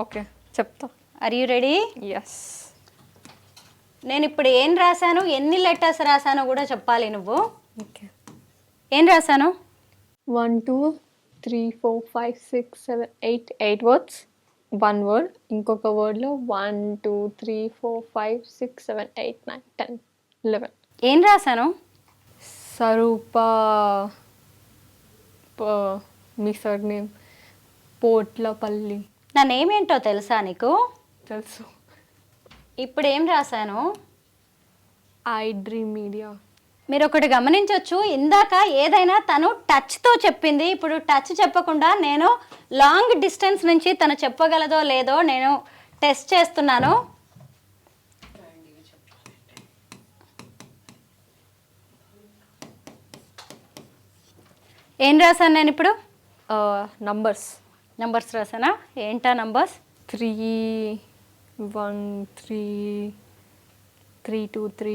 Speaker 3: ఓకే చెప్తా.
Speaker 2: Are you ready?
Speaker 3: ఎస్.
Speaker 2: నేను ఇప్పుడు ఏం రాశాను, ఎన్ని లెటర్స్ రాశానో కూడా చెప్పాలి నువ్వు.
Speaker 3: ఓకే.
Speaker 2: ఏం రాశాను?
Speaker 3: 1 2 3 4 5 6 7 8 వర్డ్స్. 1 వర్డ్. ఇంకొక వర్డ్లో 1 2 3 4 5 6 7 8 9 10 11.
Speaker 2: ఏం రాశాను?
Speaker 3: స్వరూప, మీ సర్ నేమ్ పోట్లపల్లి.
Speaker 2: నా నేమ్ ఏంటో తెలుసా నీకు?
Speaker 3: తెలుసు.
Speaker 2: ఇప్పుడు ఏం రాశాను?
Speaker 3: I dream media.
Speaker 2: మీరు ఒకటి గమనించవచ్చు, ఇందాక ఏదైనా తను టచ్తో చెప్పింది, ఇప్పుడు టచ్ చెప్పకుండా నేను లాంగ్ డిస్టెన్స్ నుంచి తను చెప్పగలదో లేదో నేను టెస్ట్ చేస్తున్నాను. ఏం రాశాను నేను ఇప్పుడు? నంబర్స్ రాసానా? ఏంటా నంబర్స్?
Speaker 3: 3 1 3 3 2 3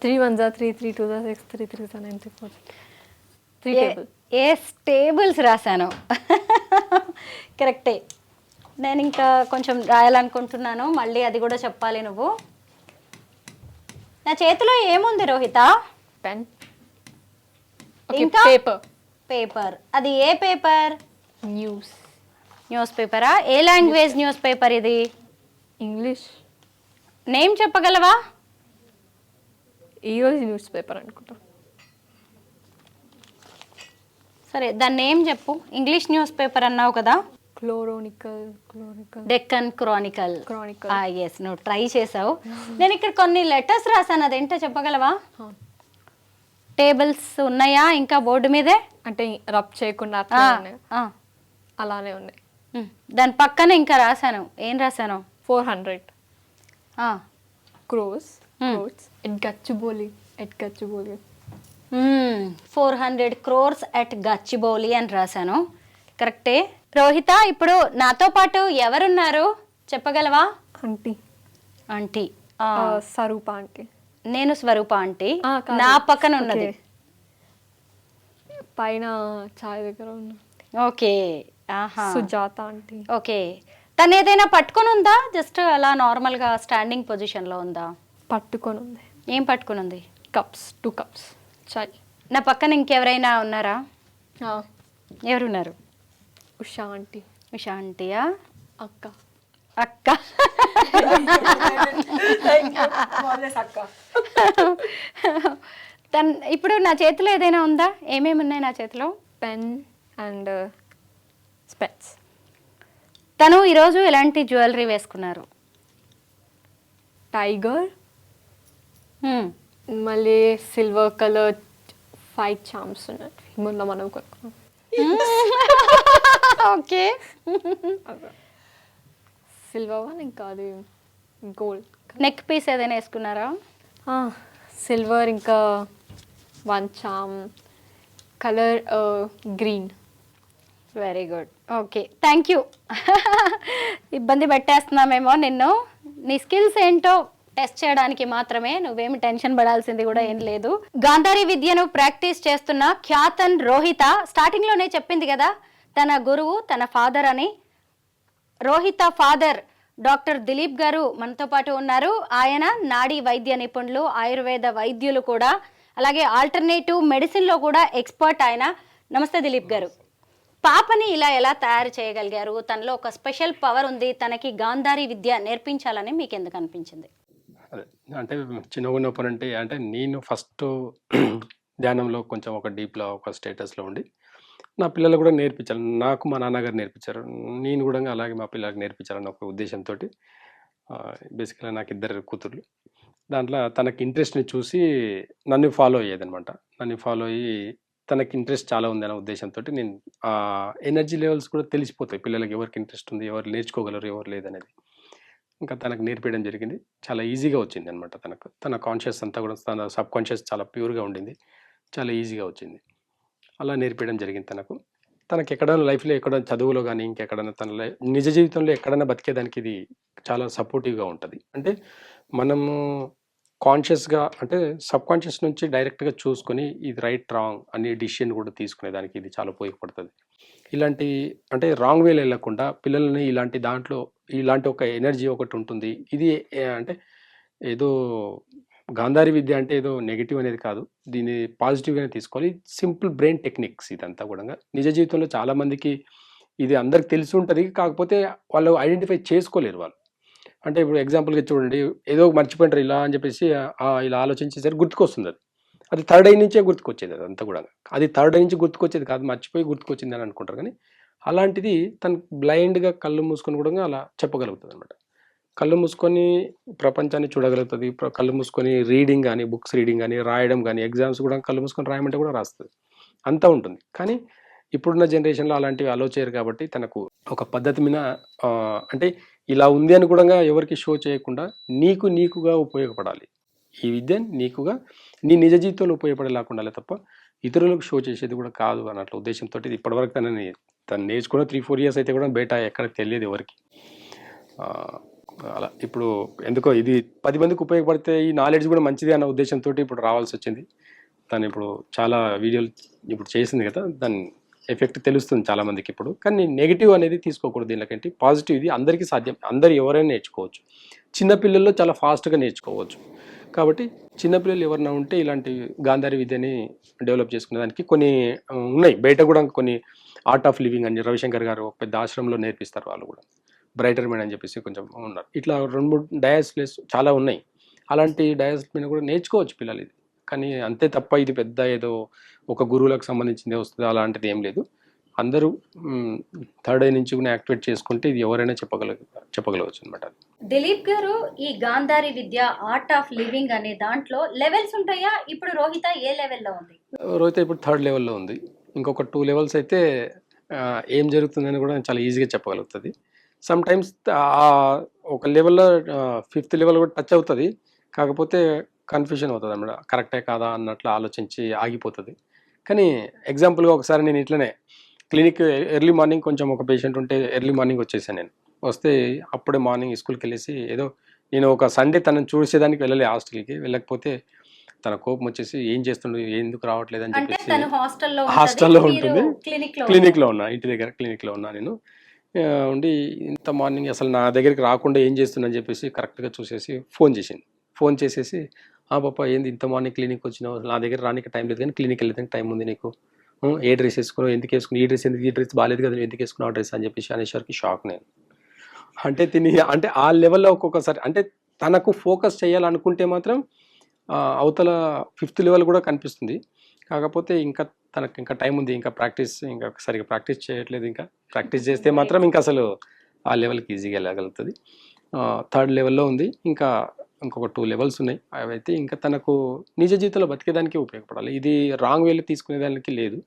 Speaker 3: 3 1 3 3 2 6 3 3 9 3 4 3 టేబుల్.
Speaker 2: టేబుల్స్ రాశాను. కరెక్టే. నేను ఇంకా కొంచెం రాయాలనుకుంటున్నాను, మళ్ళీ అది కూడా చెప్పాలి నువ్వు. నా చేతిలో ఏముంది రోహిత?
Speaker 3: పెన్.
Speaker 2: ఇంకా
Speaker 3: పేపర్.
Speaker 2: పేపర్. అది ఏ పేపర్?
Speaker 3: న్యూస్
Speaker 2: పేపరా? ఏ లాంగ్వేజ్ న్యూస్ పేపర్ ఇది?
Speaker 3: ఇంగ్లీష్.
Speaker 2: నేమ్ చెప్పగలవా?
Speaker 3: ఈరోజు న్యూస్ పేపర్ అనుకుంటా.
Speaker 2: సరే, దాని నేమ్ చెప్పు. ఇంగ్లీష్ న్యూస్ పేపర్ అన్నావు కదా. డెక్కన్ క్రానికల్. ఎస్, నువ్వు ట్రై చేసావు. నేను ఇక్కడ కొన్ని లెటర్స్ రాశాను, అదేంటో చెప్పగలవా? టేబుల్స్ ఉన్నాయా ఇంకా బోర్డు మీదే?
Speaker 3: అంటే రబ్ చేయకుండా అలానే ఉన్నాయి.
Speaker 2: దాని పక్కన ఇంకా రాశాను, ఏం రాశాను?
Speaker 3: 400 crores at Gachibowli.
Speaker 2: 400 crores at Gachibowli అని రాశాను. కరెక్టే. రోహిత, ఇప్పుడు నాతో పాటు ఎవరున్నారు చెప్పగలవా? ఆంటీ.
Speaker 3: స్వరూప ఆంటీ.
Speaker 2: నేను స్వరూప ఆంటీ. నా పక్కన ఉన్నది
Speaker 3: పైన చాయ్ దగ్గర ఉన్న
Speaker 2: ఓకే
Speaker 3: సుజాత ఆంటీ.
Speaker 2: ఓకే. తను ఏదైనా పట్టుకొని ఉందా? జస్ట్ అలా నార్మల్గా స్టాండింగ్ పొజిషన్లో ఉందా?
Speaker 3: పట్టుకొని ఉంది.
Speaker 2: ఏం పట్టుకొని ఉంది?
Speaker 3: 2 cups చాయ్.
Speaker 2: నా పక్కన ఇంకెవరైనా ఉన్నారా? ఎవరున్నారు?
Speaker 3: ఉషా ఆంటీయా? అక్క.
Speaker 2: ఇప్పుడు నా చేతిలో ఏదైనా ఉందా? ఏమేమి ఉన్నాయి నా చేతిలో?
Speaker 3: పెన్ అండ్ స్పెట్స్.
Speaker 2: తను ఈరోజు ఎలాంటి జ్యువెలరీ వేసుకున్నారు?
Speaker 3: టైగర్, మళ్ళీ సిల్వర్ కలర్ 5 charms ఉన్నాయి. మొన్న మనం కొనుక్కున్నాం.
Speaker 2: ఓకే.
Speaker 3: సిల్వర్ వన్, ఇంకా అది గోల్డ్.
Speaker 2: నెక్ పీస్ ఏదైనా వేసుకున్నారా?
Speaker 3: సిల్వర్, ఇంకా 1 charm, colour green.
Speaker 2: Very good. Okay, thank you. ఇబ్బంది పెట్టేస్తున్నామేమో నిన్ను. నీ స్కిల్స్ ఏంటో టెస్ట్ చేయడానికి మాత్రమే, నువ్వేమి టెన్షన్ పడాల్సింది కూడా ఏం లేదు. గాంధారి విద్యను ప్రాక్టీస్ చేస్తున్న ఖ్యాతన్ రోహిత స్టార్టింగ్ లోనే చెప్పింది కదా తన గురువు తన ఫాదర్ అని. రోహిత ఫాదర్ డాక్టర్ దిలీప్ గారు మనతో పాటు ఉన్నారు. ఆయన నాడీ వైద్య నిపుణులు, ఆయుర్వేద వైద్యులు కూడా, అలాగే ఆల్టర్నేటివ్ మెడిసిన్లో కూడా ఎక్స్పర్ట్ ఆయన. నమస్తే దిలీప్ గారు. పాపని ఇలా ఎలా తయారు చేయగలిగారు? తనలో ఒక స్పెషల్ పవర్ ఉంది, తనకి గాంధారి విద్య నేర్పించాలని మీకు ఎందుకు అనిపించింది?
Speaker 4: అదే అంటే చిన్నగా ఉన్నప్పుడు అంటే నేను ఫస్ట్ ధ్యానంలో కొంచెం ఒక డీప్లో ఒక స్టేటస్లో ఉండి నా పిల్లలు కూడా నేర్పించాలి. నాకు మా నాన్నగారు నేర్పించారు, నేను కూడా అలాగే మా పిల్లలకు నేర్పించాలని ఒక ఉద్దేశంతో బేసికల్గా నాకు ఇద్దరు కూతుర్లు. దాంట్లో తనకి ఇంట్రెస్ట్ని చూసి నన్ను ఫాలో అయ్యేదనమాట. నన్ను ఫాలో అయ్యి తనకి ఇంట్రెస్ట్ చాలా ఉంది అనే ఉద్దేశంతో నేను ఎనర్జీ లెవెల్స్ కూడా తెలిసిపోతాయి పిల్లలకి, ఎవరికి ఇంట్రెస్ట్ ఉంది, ఎవరు నేర్చుకోగలరు, ఎవరు లేదనేది. ఇంకా తనకు నేర్పించడం జరిగింది. చాలా ఈజీగా వచ్చింది అనమాట. తన కాన్షియస్ అంతా కూడా, తన సబ్ కాన్షియస్ చాలా ప్యూర్గా ఉండింది, చాలా ఈజీగా వచ్చింది. అలా నేర్పించడం జరిగింది తనకి ఎక్కడైనా లైఫ్లో ఎక్కడైనా చదువులో కానీ ఇంకెక్కడైనా తన నిజ జీవితంలో ఎక్కడైనా బతికేదానికి ఇది చాలా సపోర్టివ్గా ఉంటుంది. అంటే మనము కాన్షియస్గా అంటే సబ్ కాన్షియస్ నుంచి డైరెక్ట్గా చూసుకొని ఇది రైట్ రాంగ్ అనే డిసిషన్ కూడా తీసుకునేదానికి ఇది చాలా ఉపయోగపడుతుంది. ఇలాంటి అంటే రాంగ్ వేలో వెళ్ళకుండా పిల్లల్ని ఇలాంటి దాంట్లో ఇలాంటి ఒక ఎనర్జీ ఒకటి ఉంటుంది. ఇది అంటే ఏదో గాంధారి విద్య అంటే ఏదో నెగిటివ్ అనేది కాదు, దీన్ని పాజిటివ్గానే తీసుకోవాలి. సింపుల్ బ్రెయిన్ టెక్నిక్స్ ఇదంతా కూడా. నిజ జీవితంలో చాలామందికి ఇది అందరికి తెలిసి ఉంటుంది, కాకపోతే వాళ్ళు ఐడెంటిఫై చేసుకోలేరు వాళ్ళు. అంటే ఇప్పుడు ఎగ్జాంపుల్గా చూడండి, ఏదో మర్చిపోయినారు ఇలా అని చెప్పేసి ఇలా ఆలోచించేసరికి గుర్తుకొస్తుంది. అది థర్డ్ ఐ నుంచే గుర్తుకొచ్చేది, అదంతా కూడా. అది థర్డ్ ఐ నుంచి గుర్తుకొచ్చేది కాదు, మర్చిపోయి గుర్తుకొచ్చింది అని అనుకుంటారు. కానీ అలాంటిది తను బ్లైండ్గా కళ్ళు మూసుకొని కూడా అలా చెప్పగలుగుతుంది అనమాట. కళ్ళు మూసుకొని ప్రపంచాన్ని చూడగలుగుతుంది. కళ్ళు మూసుకొని రీడింగ్ కానీ, బుక్స్ రీడింగ్ కానీ, రాయడం కానీ, ఎగ్జామ్స్ కూడా కళ్ళు మూసుకొని రాయమంటే కూడా రాస్తుంది, అంతా ఉంటుంది. కానీ ఇప్పుడున్న జనరేషన్లో అలాంటివి అలో చేయరు కాబట్టి తనకు ఒక పద్ధతి మీద అంటే ఇలా ఉంది అని కూడా ఎవరికి షో చేయకుండా నీకుగా ఉపయోగపడాలి. ఈ విద్య నీకుగా నీ నిజ జీవితంలో ఉపయోగపడేలాగా ఉండాలి తప్ప ఇతరులకు షో చేసేది కూడా కాదు అన్నట్లు ఉద్దేశంతో ఇప్పటివరకు తను నేర్చుకున్న 3-4 years అయితే కూడా బయట ఎక్కడికి తెలియదు ఎవరికి. అలా ఇప్పుడు ఎందుకో ఇది 10 మందికి ఉపయోగపడితే ఈ నాలెడ్జ్ కూడా మంచిది అన్న ఉద్దేశంతో ఇప్పుడు రావాల్సి వచ్చింది. తను ఇప్పుడు చాలా వీడియోలు ఇప్పుడు చేసింది కదా, దాని ఎఫెక్ట్ తెలుస్తుంది చాలామందికి ఇప్పుడు. కానీ నెగిటివ్ అనేది తీసుకోకూడదు. దీనికంటే పాజిటివ్, ఇది అందరికీ సాధ్యం, అందరు ఎవరైనా నేర్చుకోవచ్చు. చిన్నపిల్లల్లో చాలా ఫాస్ట్గా నేర్చుకోవచ్చు. కాబట్టి చిన్నపిల్లలు ఎవరైనా ఉంటే ఇలాంటి గాంధారి విద్యని డెవలప్ చేసుకునే దానికి కొన్ని ఉన్నాయి. బయట కూడా కొన్ని ఆర్ట్ ఆఫ్ లివింగ్ అని రవిశంకర్ గారు పెద్ద ఆశ్రమంలో నేర్పిస్తారు. వాళ్ళు కూడా బ్రైటర్ మైండ్ అని చెప్పేసి కొంచెం ఉన్నారు. ఇట్లా 2-3 డయాస్ ప్లేస్ చాలా ఉన్నాయి. అలాంటి డయాస్ మీద కూడా నేర్చుకోవచ్చు పిల్లలు ఇది. కానీ అంతే తప్ప ఇది పెద్ద ఏదో ఒక గురువులకు సంబంధించిందే వస్తుంది అలాంటిది ఏం లేదు. అందరూ థర్డ్ ఐ నుంచి కూడా యాక్టివేట్ చేసుకుంటే ఇది ఎవరైనా చెప్పగలవచ్చు అనమాట.
Speaker 2: దిలీప్ గారు, ఈ గాంధారి విద్య ఆర్ట్ ఆఫ్ లివింగ్ అనే దాంట్లో లెవెల్స్ ఉంటాయా? ఇప్పుడు రోహిత ఏ లెవెల్లో ఉంది?
Speaker 4: రోహిత ఇప్పుడు 3rd లెవెల్లో ఉంది. ఇంకొక 2 levels అయితే ఏం జరుగుతుందని కూడా చాలా ఈజీగా చెప్పగలుగుతుంది. సమ్ టైమ్స్ ఒక లెవెల్లో 5th level కూడా టచ్ అవుతుంది, కాకపోతే కన్ఫ్యూజన్ అవుతుంది అన్నమాట, కరెక్టే కాదా అన్నట్లు ఆలోచించి ఆగిపోతుంది. కానీ ఎగ్జాంపుల్గా ఒకసారి నేను ఇట్లనే క్లినిక్ ఎర్లీ మార్నింగ్ కొంచెం ఒక పేషెంట్ ఉంటే ఎర్లీ మార్నింగ్ వచ్చేసాను. నేను వస్తే అప్పుడే మార్నింగ్ స్కూల్కి వెళ్ళేసి ఏదో నేను ఒక సండే తనను చూసేదానికి వెళ్ళలే, హాస్టల్కి వెళ్ళకపోతే తన కోపం వచ్చేసి ఏం చేస్తుండే, ఎందుకు రావట్లేదు అని చెప్పేసి హాస్టల్లో ఉంటుంది, క్లినిక్లో ఉన్నా, ఇంటి దగ్గర క్లినిక్లో ఉన్నా నేను ఉండి. ఇంత మార్నింగ్ అసలు నా దగ్గరికి రాకుండా ఏం చేస్తుందని చెప్పేసి కరెక్ట్గా చూసేసి ఫోన్ చేసేసి పాప ఏంది ఇంత మార్నింగ్ క్లినిక్ వచ్చినావు, నా దగ్గర రానికి టైం లేదు కానీ క్లినిక్ వెళ్ళేదానికి టైం ఉంది నీకు, ఏ డ్రెస్ వేసుకున్నావు, ఎందుకు వేసుకుని, ఈ డ్రెస్ ఎందుకు, ఈ డ్రెస్ బాగాలేదు కదా ఎందుకు వేసుకున్నావు డ్రెస్ అని చెప్పేసి అనేసరికి షాక్ నేను. అంటే ఆ లెవెల్లో ఒక్కొక్కసారి అంటే తనకు ఫోకస్ చేయాలనుకుంటే మాత్రం అవతల 5th level కూడా కనిపిస్తుంది. కాకపోతే తనకు ఇంకా టైం ఉంది, ఇంకా సరిగా ప్రాక్టీస్ చేయట్లేదు. ఇంకా ప్రాక్టీస్ చేస్తే మాత్రం ఇంకా అసలు ఆ లెవెల్కి ఈజీగా వెళ్ళగలుగుతుంది. 3rd levelలో ఉంది. ఇంకొక 2 levels ఉన్నాయి. అవైతే ఇంకా తనకు నిజ జీవితంలో బతికేదానికి ఉపయోగపడాలి. ఇది రాంగ్ వేలో తీసుకునేదానికి లేదు.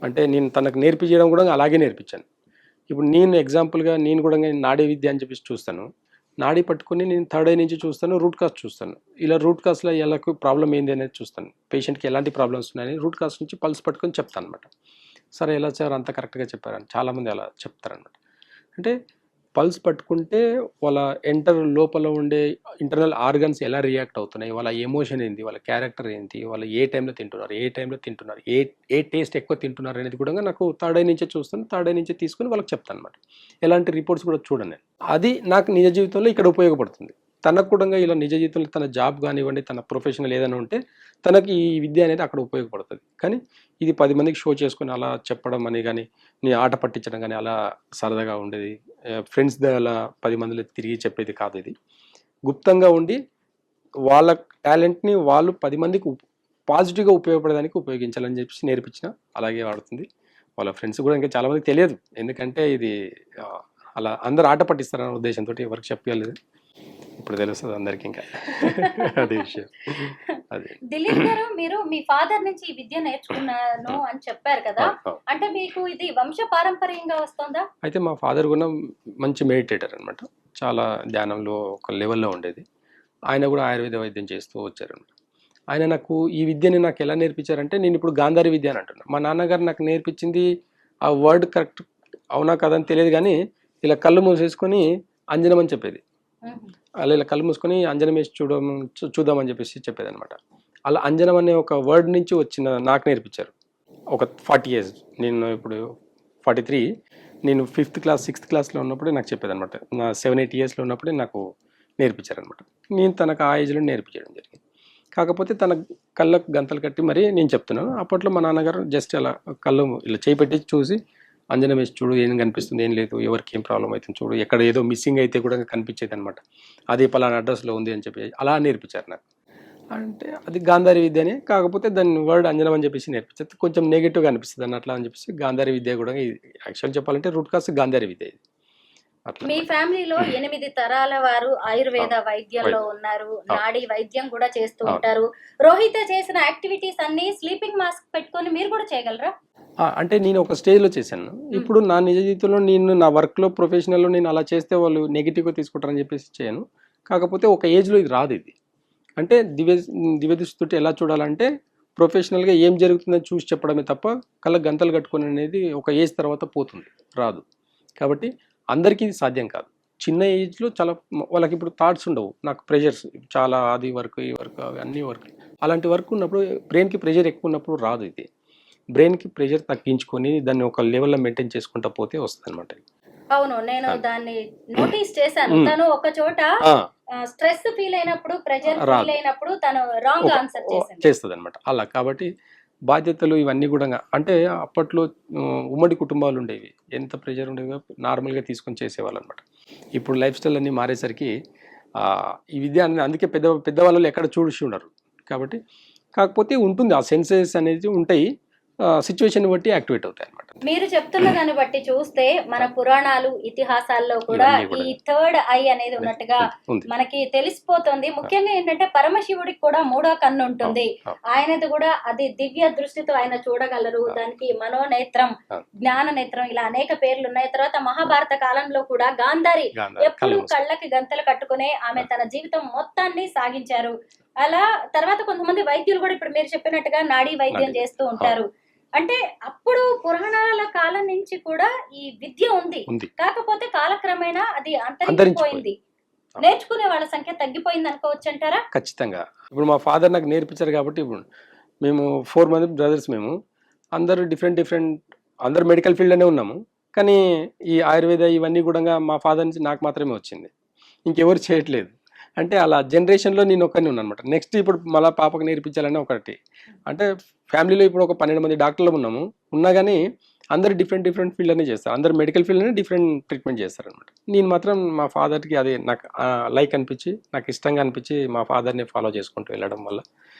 Speaker 4: అంటే నేను తనకు నేర్పించడం కూడా అలాగే నేర్పించాను. ఇప్పుడు నేను ఎగ్జాంపుల్గా నేను కూడా నాడీ విద్య అని చెప్పేసి చూస్తాను. నాడీ పట్టుకొని నేను 3rd ఐ నుంచి చూస్తాను, రూట్ కాజ్ చూస్తాను. ఇలా రూట్ కాజ్లో ఎలాగో ప్రాబ్లం ఏంది అనేది చూస్తాను, పేషెంట్కి ఎలాంటి ప్రాబ్లమ్స్ ఉన్నాయని రూట్ కాజ్ నుంచి పల్స్ పట్టుకొని చెప్తాను అనమాట. సరే ఎలా సార్ అంత కరెక్ట్గా చెప్పారని చాలామంది అలా చెప్తారనమాట. అంటే పల్స్ పట్టుకుంటే వాళ్ళ లోపల ఉండే ఇంటర్నల్ ఆర్గన్స్ ఎలా రియాక్ట్ అవుతున్నాయి, వాళ్ళ ఎమోషన్ ఏంటి, వాళ్ళ క్యారెక్టర్ ఏంటి, వాళ్ళు ఏ టైంలో తింటున్నారు, ఏ టేస్ట్ ఎక్కువ తింటున్నారు అనేది కూడా నాకు థర్డ్ ఐ నుంచే చూస్తాను. థర్డ్ ఐ నుంచే తీసుకుని వాళ్ళకి చెప్తాను అనమాట. ఎలాంటి రిపోర్ట్స్ కూడా చూడండి నేను. అది నాకు నిజ జీవితంలో ఇక్కడ ఉపయోగపడుతుంది. తనకు కూడా ఇలా నిజ జీవితంలో తన జాబ్ కానివ్వండి, తన ప్రొఫెషనల్ ఏదైనా ఉంటే తనకి ఈ విద్య అనేది అక్కడ ఉపయోగపడుతుంది. కానీ ఇది 10 మందికి షో చేసుకుని అలా చెప్పడం అని కానీ, నీ ఆట పట్టించడం కానీ అలా సరదాగా ఉండేది. ఫ్రెండ్స్ అలా 10 మందిలో తిరిగి చెప్పేది కాదు. ఇది గుప్తంగా ఉండి వాళ్ళ టాలెంట్ని వాళ్ళు 10 మందికి పాజిటివ్గా ఉపయోగపడడానికి ఉపయోగించాలని చెప్పేసి నేర్పించిన. అలాగే వాడుతుంది. వాళ్ళ ఫ్రెండ్స్ కూడా ఇంకా చాలామందికి తెలియదు. ఎందుకంటే ఇది అలా అందరు ఆట పట్టిస్తారన్న ఉద్దేశంతో ఎవరికి చెప్పలేదు. ఇప్పుడు తెలుస్తుంది అందరికి ఇంకా అదే విషయం. అదే
Speaker 2: దిలీప్ గారు, మీరు మీ ఫాదర్ నుంచి ఈ విద్య నేర్చుకున్నాను అని చెప్పారు కదా, అంటే మీకు ఇది వంశ పారంపర్యంగా వస్తుందా?
Speaker 4: అయితే మా ఫాదర్ కూడా మంచి మెడిటేటర్ అనమాట. చాలా ధ్యానంలో ఒక లెవెల్లో ఉండేది. ఆయన కూడా ఆయుర్వేద వైద్యం చేస్తూ వచ్చారనమాట. ఆయన నాకు ఈ విద్యని నాకు ఎలా నేర్పించారంటే, నేను ఇప్పుడు గాంధారి విద్య అని అంటున్నాను. మా నాన్నగారు నాకు నేర్పించింది ఆ వర్డ్ కరెక్ట్ అవునా కదని తెలియదు, కానీ ఇలా కళ్ళు మూసేసుకొని అంజనం అని చెప్పేది. అలా ఇలా కళ్ళు మూసుకొని అంజనం వేసి చూద్దామని చెప్పేసి చెప్పేది అనమాట. అలా అంజనం అనే ఒక వర్డ్ నుంచి వచ్చిన నాకు నేర్పించారు. ఒక 40 years, నేను ఇప్పుడు 43, నేను 5th class 6th classలో ఉన్నప్పుడే నాకు చెప్పేది అనమాట. నా 7-8 yearsలో ఉన్నప్పుడే నాకు నేర్పించారనమాట. నేను తనకు ఆ ఏజ్లో నేర్పించడం జరిగింది. కాకపోతే తన కళ్ళకు గంతలు కట్టి మరి నేను చెప్తున్నాను. అప్పట్లో మా నాన్నగారు జస్ట్ అలా కళ్ళు ఇలా చేయి పెట్టి చూసి అంజనం వేసి చూడు, ఏం కనిపిస్తుంది, ఏం లేదు, ఎవరికి ఏం ప్రాబ్లం అవుతుంది చూడు, ఎక్కడ ఏదో మిస్సింగ్ అయితే కూడా కనిపించేది అనమాట. అది పలానా అడ్రస్లో ఉంది అని చెప్పి అలా నేర్పించారు నాకు. అంటే అది గాంధారి విద్యనే, కాకపోతే దాని వర్డ్ అంజనం అని చెప్పేసి నేర్పించారు. కొంచెం నెగిటివ్గా అనిపిస్తుంది అన్నట్లా అని చెప్పేసి గాంధారి విద్య కూడా యాక్చువల్ చెప్పాలంటే రూట్ కాస్ గాంధారి విద్య ఇది.
Speaker 2: మీ ఫ్యామిలీలో 8 తరాల వారు ఆయుర్వేద వైద్యంలో ఉన్నారు, నాడీ వైద్యం కూడా చేస్తూ ఉంటారు. రోహిత చేసిన యాక్టివిటీస్ అన్ని స్లీపింగ్ మాస్క్ పెట్టుకొని మీరు కూడా చేయగలరా?
Speaker 4: అంటే నేను ఒక స్టేజ్లో చేశాను. ఇప్పుడు నా నిజ జీవితంలో నేను నా వర్క్లో ప్రొఫెషనల్లో నేను అలా చేస్తే వాళ్ళు నెగిటివ్గా తీసుకుంటారని చెప్పేసి చేయను. కాకపోతే ఒక ఏజ్లో ఇది రాదు. ఇది అంటే దివ్య దృష్టితో ఎలా చూడాలంటే ప్రొఫెషనల్గా ఏం జరుగుతుందని చూసి చెప్పడమే తప్ప కళ్ళకు గంతలు కట్టుకొని అనేది ఒక ఏజ్ తర్వాత పోతుంది, రాదు. కాబట్టి అందరికీ ఇది సాధ్యం కాదు. చిన్న ఏజ్లో చాలా వాళ్ళకి ఇప్పుడు థాట్స్ ఉండవు, నాకు ప్రెషర్స్ చాలా, అది వర్క్ ఈ వర్క్ అన్ని వర్క్, అలాంటి వర్క్ ఉన్నప్పుడు బ్రెయిన్కి ప్రెషర్ ఎక్కువ ఉన్నప్పుడు రాదు. ఇది బ్రెయిన్కి ప్రెషర్ తగ్గించుకొని దాన్ని ఒక లెవెల్లో మెయింటైన్ చేసుకుంటా పోతే వస్తుంది అనమాట.
Speaker 2: అవును, నేను దాన్ని నోటీస్ చేశాను. తను ఒక చోట స్ట్రెస్ ఫీల్ అయినప్పుడు, ప్రెషర్ ఫీల్ అయినప్పుడు తను రాంగ్ ఆన్సర్
Speaker 4: చేస్తుంది అనమాట. అలా కాబట్టి బాధ్యతలు ఇవన్నీ కూడా అంటే అప్పట్లో ఉమ్మడి కుటుంబాలు ఉండేవి, ఎంత ప్రెషర్ ఉండేవి నార్మల్గా తీసుకొని చేసేవాళ్ళు అనమాట. ఇప్పుడు లైఫ్ స్టైల్ అన్నీ మారేసరికి ఈ విద్య అందుకే పెద్దవాళ్ళు ఎక్కడ చూసి ఉండరు. కాబట్టి కాకపోతే ఉంటుంది, ఆ సెన్సెస్ అనేది ఉంటాయి, సిచ్యువేషన్ బట్టి యాక్టివేట్ అవుతాయి అనమాట.
Speaker 2: మీరు చెప్తున్న దాన్ని బట్టి చూస్తే మన పురాణాలు, ఇతిహాసాల్లో కూడా ఈ థర్డ్ ఐ అనేది ఉన్నట్టుగా మనకి తెలిసిపోతుంది. ముఖ్యంగా ఏంటంటే పరమశివుడికి కూడా 3వ కన్ను ఉంటుంది. ఆయనది కూడా అది దివ్య దృష్టితో ఆయన చూడగలరు. దానికి మనోనేత్రం, జ్ఞాన నేత్రం, ఇలా అనేక పేర్లు ఉన్నాయి. తర్వాత మహాభారత కాలంలో కూడా గాంధారి ఎప్పుడు కళ్ళకి గంతలు కట్టుకునే ఆమె తన జీవితం మొత్తాన్ని సాగించారు. అలా తర్వాత కొంతమంది వైద్యులు కూడా ఇప్పుడు మీరు చెప్పినట్టుగా నాడీ వైద్యం చేస్తూ ఉంటారు. అంటే అప్పుడు పురాణాల కాలం నుంచి కూడా ఈ విద్య ఉంది, కాకపోతే కాలక్రమేణా అది అంతరించిపోయింది. నేర్చుకునే వాళ్ళ సంఖ్య తగ్గిపోయింది అనుకోవచ్చు అంటారా?
Speaker 4: ఖచ్చితంగా. ఇప్పుడు మా ఫాదర్ నాకు నేర్పించారు కాబట్టి ఇప్పుడు మేము 4 మంది బ్రదర్స్, మేము అందరూ డిఫరెంట్ అందరూ మెడికల్ ఫీల్డ్లోనే ఉన్నాము. కానీ ఈ ఆయుర్వేద ఇవన్నీ కూడా మా ఫాదర్ నుంచి నాకు మాత్రమే వచ్చింది, ఇంకెవరు చేయట్లేదు. అంటే అలా జనరేషన్లో నేను ఒక్కరిని ఉన్నాను అనమాట. నెక్స్ట్ ఇప్పుడు మళ్ళీ పాపకు నేర్పించాలని ఒకటి. అంటే ఫ్యామిలీలో ఇప్పుడు ఒక 12 మంది డాక్టర్లు ఉన్నా కానీ అందరు డిఫరెంట్ ఫీల్డ్లోనే చేస్తారు. అందరు మెడికల్ ఫీల్డ్లోనే డిఫరెంట్ ట్రీట్మెంట్ చేస్తారనమాట. నేను మాత్రం మా ఫాదర్కి అది నాకు లైక్ అనిపించి, నాకు ఇష్టంగా అనిపించి మా ఫాదర్ని ఫాలో చేసుకుంటూ వెళ్ళడం వల్ల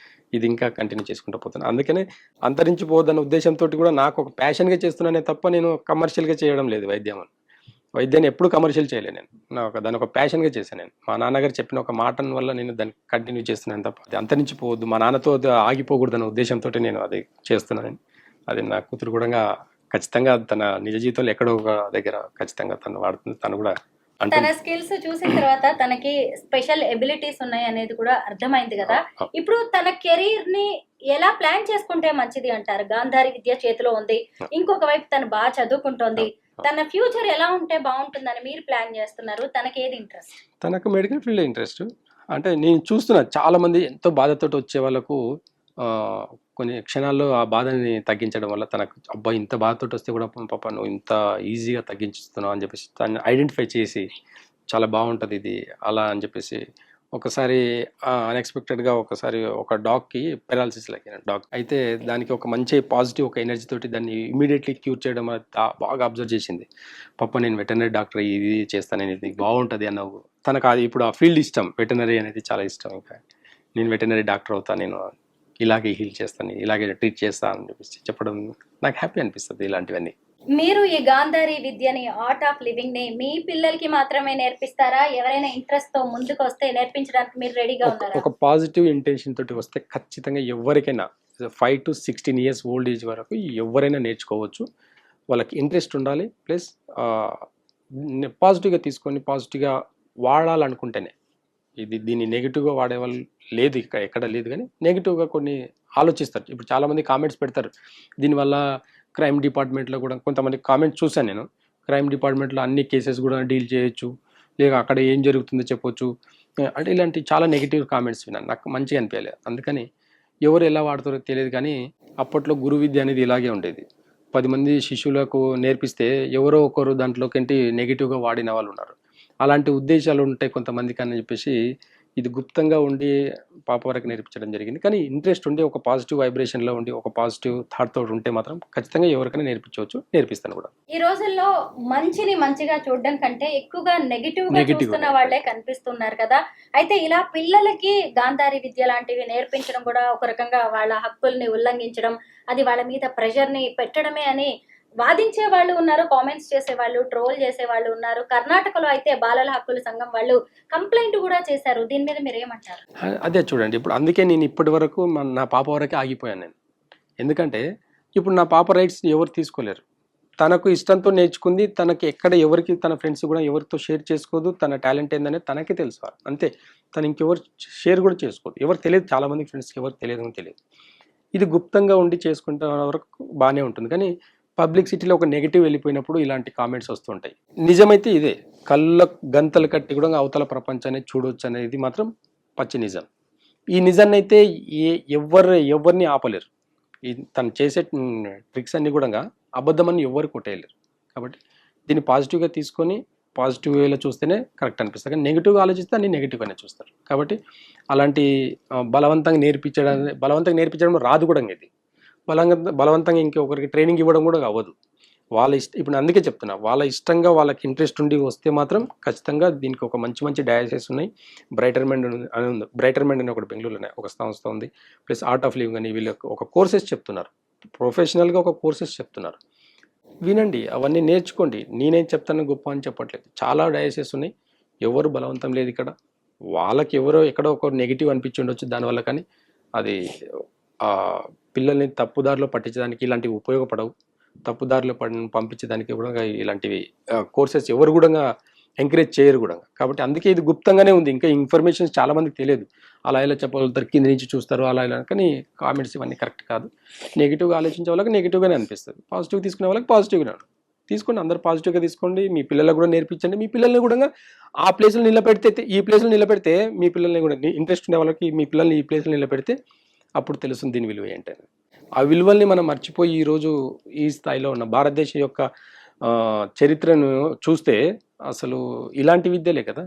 Speaker 4: ఇది ఇంకా కంటిన్యూ చేసుకుంటూ పోతాను. అందుకనే అంతరించిపోదన్న ఉద్దేశంతో కూడా నాకు ఒక ప్యాషన్గా చేస్తున్నానే తప్ప నేను కమర్షియల్గా చేయడం లేదు. వైద్యాన్ని ఎప్పుడు కమర్షియల్ చేయలేదు నేను. దాని ఒక ప్యాషన్గా చేశాను నేను. మా నాన్నగారు చెప్పిన ఒక మాట వల్ల నేను దాన్ని కంటిన్యూ చేస్తున్నాను తప్ప అది అంతరించిపోవద్దు, మా నాన్నతో ఆగిపోకూడదు అన్న ఉద్దేశంతో నేను అది చేస్తున్నాను. అది నా కూతురు కూడా ఖచ్చితంగా తన నిజ జీవితంలో ఎక్కడో ఒక దగ్గర ఖచ్చితంగా తను వాడుతుంది. తను కూడా
Speaker 2: తన స్కిల్స్ చూసిన తర్వాత తనకి స్పెషల్ ఎబిలిటీస్ ఉన్నాయి అనేది కూడా అర్థమైంది కదా. ఇప్పుడు తన కెరీర్ ని ఎలా ప్లాన్ చేసుకుంటే మంచిది అంటారు? గాంధారి విద్య చేతిలో ఉంది, ఇంకొక వైపు తను బాగా చదువుకుంటోంది. తన ఫ్యూచర్ ఎలా ఉంటే బాగుంటుందని మీరు ప్లాన్ చేస్తున్నారు? తనకి ఏది ఇంట్రెస్ట్?
Speaker 4: తనకు మెడికల్ ఫీల్డ్ ఇంట్రెస్ట్. అంటే నేను చూస్తున్నా చాలామంది ఎంతో బాధతోటి వచ్చే వాళ్ళకు కొన్ని క్షణాల్లో ఆ బాధని తగ్గించడం వల్ల తనకు అబ్బా ఇంత బాధతోటి వస్తే కూడా పాప నువ్వు ఇంత ఈజీగా తగ్గించుతున్నావు అని చెప్పేసి తను ఐడెంటిఫై చేసి చాలా బాగుంటుంది ఇది అలా అని చెప్పేసి ఒకసారి అన్ఎక్స్పెక్టెడ్గా ఒకసారి ఒక డాగ్కి పెరాలసిస్ లైక్ డాగ్ అయితే దానికి ఒక మంచి పాజిటివ్ ఒక ఎనర్జీ తోటి దాన్ని ఇమీడియట్లీ క్యూర్ చేయడం బాగా అబ్జర్వ్ చేసింది. పాప నేను వెటర్నరీ డాక్టర్ ఇది చేస్తాను, నేను ఇది బాగుంటుంది అన్నావు. తనకు అది ఇప్పుడు ఆ ఫీల్డ్ ఇష్టం, వెటర్నరీ అనేది చాలా ఇష్టం. ఇంకా నేను వెటర్నరీ డాక్టర్ అవుతాను, నేను ఇలాగే హీల్ చేస్తాను, ఇలాగే ట్రీట్ చేస్తాను అని చెప్పేసి చెప్పడం నాకు హ్యాపీ అనిపిస్తుంది. ఇలాంటివన్నీ
Speaker 2: మీరు ఈ గాంధారి విద్యని, ఆర్ట్ ఆఫ్ లివింగ్ ని మీ పిల్లలకి మాత్రమే నేర్పిస్తారా? ఎవరైనా ఇంట్రెస్ట్ తో ముందుకు వస్తే నేర్పించడానికి మీరు రెడీగా ఉన్నారా?
Speaker 4: ఒక పాజిటివ్ ఇంటెన్షన్ తోటి వస్తే ఖచ్చితంగా ఎవరికైనా 5 to 16 years ఓల్డ్ ఏజ్ వరకు ఎవరైనా నేర్చుకోవచ్చు. వాళ్ళకి ఇంట్రెస్ట్ ఉండాలి, ప్లస్ పాజిటివ్గా తీసుకొని పాజిటివ్గా వాడాలనుకుంటేనే. దీన్ని నెగిటివ్గా వాడేవాళ్ళు లేదు, ఇక్కడ ఎక్కడ లేదు, కానీ నెగిటివ్గా కొన్ని ఆలోచిస్తారు. ఇప్పుడు చాలామంది కామెంట్స్ పెడతారు, దీనివల్ల క్రైమ్ డిపార్ట్మెంట్లో కూడా కొంతమంది కామెంట్స్ చూశాను నేను. క్రైమ్ డిపార్ట్మెంట్లో అన్ని కేసెస్ కూడా డీల్ చేయొచ్చు, లేక అక్కడ ఏం జరుగుతుందో చెప్పొచ్చు అంటే ఇలాంటి చాలా నెగిటివ్ కామెంట్స్ విన్నాను. నాకు మంచిగా అనిపించలేదు. అందుకని ఎవరు ఎలా వాడుతారో తెలియదు, కానీ అప్పట్లో గురు విద్య అనేది ఇలాగే ఉండేది. 10 మంది శిష్యులకు నేర్పిస్తే ఎవరో ఒకరు దాంట్లోకి నెగిటివ్గా వాడిన వాళ్ళు ఉన్నారు. అలాంటి ఉద్దేశాలు ఉంటాయి కొంతమందికి అని చెప్పేసి ఇది గుప్తంగా ఉండి పాప వరకు నేర్పించడం జరిగింది. కానీ ఇంట్రెస్ట్ ఉండి ఒక పాజిటివ్ వైబ్రేషన్లో ఉండి ఒక పాజిటివ్ థాట్ తోటి ఉంటే మాత్రం ఖచ్చితంగా ఎవరికైనా నేర్పించవచ్చు, నేర్పిస్తాను కూడా.
Speaker 2: ఈ రోజుల్లో మంచిని మంచిగా చూడడం కంటే ఎక్కువగా నెగిటివ్ గా చూస్తున్న వాళ్ళే కనిపిస్తున్నారు కదా. అయితే ఇలా పిల్లలకి గాంధారి విద్య లాంటివి నేర్పించడం కూడా ఒక రకంగా వాళ్ళ హక్కుల్ని ఉల్లంఘించడం, అది వాళ్ళ మీద ప్రెషర్ ని పెట్టడమే అని వాదించే వాళ్ళు ఉన్నారు, కామెంట్స్ చేసేవాళ్ళు, ట్రోల్ చేసే వాళ్ళు ఉన్నారు. కర్ణాటకలో అయితే బాలల హక్కుల సంఘం వాళ్ళు కంప్లైంట్ కూడా చేశారు. దీని మీద మీరు ఏమంటారు?
Speaker 4: అదే చూడండి, ఇప్పుడు అందుకే నేను ఇప్పటి వరకు నా పాప వరకే ఆగిపోయాను నేను. ఎందుకంటే ఇప్పుడు నా పాప రైట్స్ ఎవరు తీసుకోలేరు. తనకు ఇష్టంతో నేర్చుకుంది, తనకి ఎక్కడ ఎవరికి తన ఫ్రెండ్స్ కూడా ఎవరితో షేర్ చేసుకోదు. తన టాలెంట్ ఏందనేది తనకే తెలుసు, అంతే. తను ఇంకెవరు షేర్ కూడా చేసుకోదు, ఎవరు తెలియదు. చాలామంది ఫ్రెండ్స్కి ఎవరు తెలియదు. ఇది గుప్తంగా ఉండి చేసుకుంటే వరకు బాగానే ఉంటుంది. కానీ పబ్లిక్ సిటీలో ఒక నెగిటివ్ వెళ్ళిపోయినప్పుడు ఇలాంటి కామెంట్స్ వస్తుంటాయి. నిజమైతే ఇదే, కళ్ళ గంతలు కట్టి కూడా అవతల ప్రపంచాన్ని చూడవచ్చు అనేది మాత్రం పచ్చి నిజం. ఈ నిజాన్ని అయితే ఎవరిని ఆపలేరు. తను చేసే ట్రిక్స్ అన్ని కూడా అబద్ధమని ఎవరు కొట్టేయలేరు. కాబట్టి దీన్ని పాజిటివ్గా తీసుకొని పాజిటివ్ వేలో చూస్తేనే కరెక్ట్ అనిపిస్తుంది. కానీ నెగిటివ్గా ఆలోచిస్తే అన్ని నెగిటివ్గానే చూస్తారు. కాబట్టి అలాంటి బలవంతంగా నేర్పించడం రాదు కూడా. ఇది బలవంతంగా ఇంకొకరికి ట్రైనింగ్ ఇవ్వడం కూడా అవ్వదు. వాళ్ళ ఇప్పుడు అందుకే చెప్తున్నా, వాళ్ళ ఇష్టంగా వాళ్ళకి ఇంట్రెస్ట్ ఉండి వస్తే మాత్రం ఖచ్చితంగా దీనికి ఒక మంచి డయాసెస్ ఉన్నాయి. బ్రైటర్మెంట్ అని ఉంది, బ్రైటర్మెంట్ అని ఒకటి బెంగళూరులో ఒక సంస్థ ఉంది. ప్లస్ ఆర్ట్ ఆఫ్ లివింగ్ అని వీళ్ళకి ఒక కోర్సెస్ చెప్తున్నారు, ప్రొఫెషనల్గా ఒక కోర్సెస్ చెప్తున్నారు. వినండి, అవన్నీ నేర్చుకోండి. నేనేం చెప్తాను గొప్ప అని చెప్పట్లేదు. చాలా డయాసెస్ ఉన్నాయి, ఎవరు బలవంతం లేదు ఇక్కడ. వాళ్ళకి ఎవరో ఎక్కడో ఒక నెగిటివ్ అనిపించి ఉండొచ్చు దానివల్ల, కానీ అది పిల్లల్ని తప్పుదారిలో పట్టించడానికి ఇలాంటివి ఉపయోగపడవు. తప్పుదారిలో పంపించడానికి కూడా ఇలాంటివి కోర్సెస్ ఎవరు కూడా ఎంకరేజ్ చేయరు కూడా. కాబట్టి అందుకే ఇది గుప్తంగానే ఉంది. ఇంకా ఇన్ఫర్మేషన్ చాలా మందికి తెలియదు. అలా ఇలా చెప్పగలుగుతారు, కింద నుంచి చూస్తారు, అలా ఇలా. కానీ కామెంట్స్ ఇవన్నీ కరెక్ట్ కాదు. నెగిటివ్గా ఆలోచించే వాళ్ళకి నెగిటివ్గానే అనిపిస్తుంది, పాజిటివ్ తీసుకునే వాళ్ళకి పాజిటివ్గానే తీసుకోండి. అందరూ పాజిటివ్గా తీసుకోండి. మీ పిల్లలకు కూడా నేర్పించండి. మీ పిల్లల్ని కూడా ఆ ప్లేస్లో నిలబెడితే, ఈ ప్లేస్లో నిలబెడితే మీ పిల్లల్ని కూడా ఇంట్రెస్ట్ ఉండే వాళ్ళకి మీ పిల్లల్ని ఈ ప్లేస్లో నిలబెడితే అప్పుడు తెలుస్తుంది దీని విలువ ఏంటని. ఆ విలువల్ని మనం మర్చిపోయి ఈరోజు ఈ స్థాయిలో ఉన్న భారతదేశం యొక్క చరిత్రను చూస్తే అసలు ఇలాంటి విద్యలే కదా.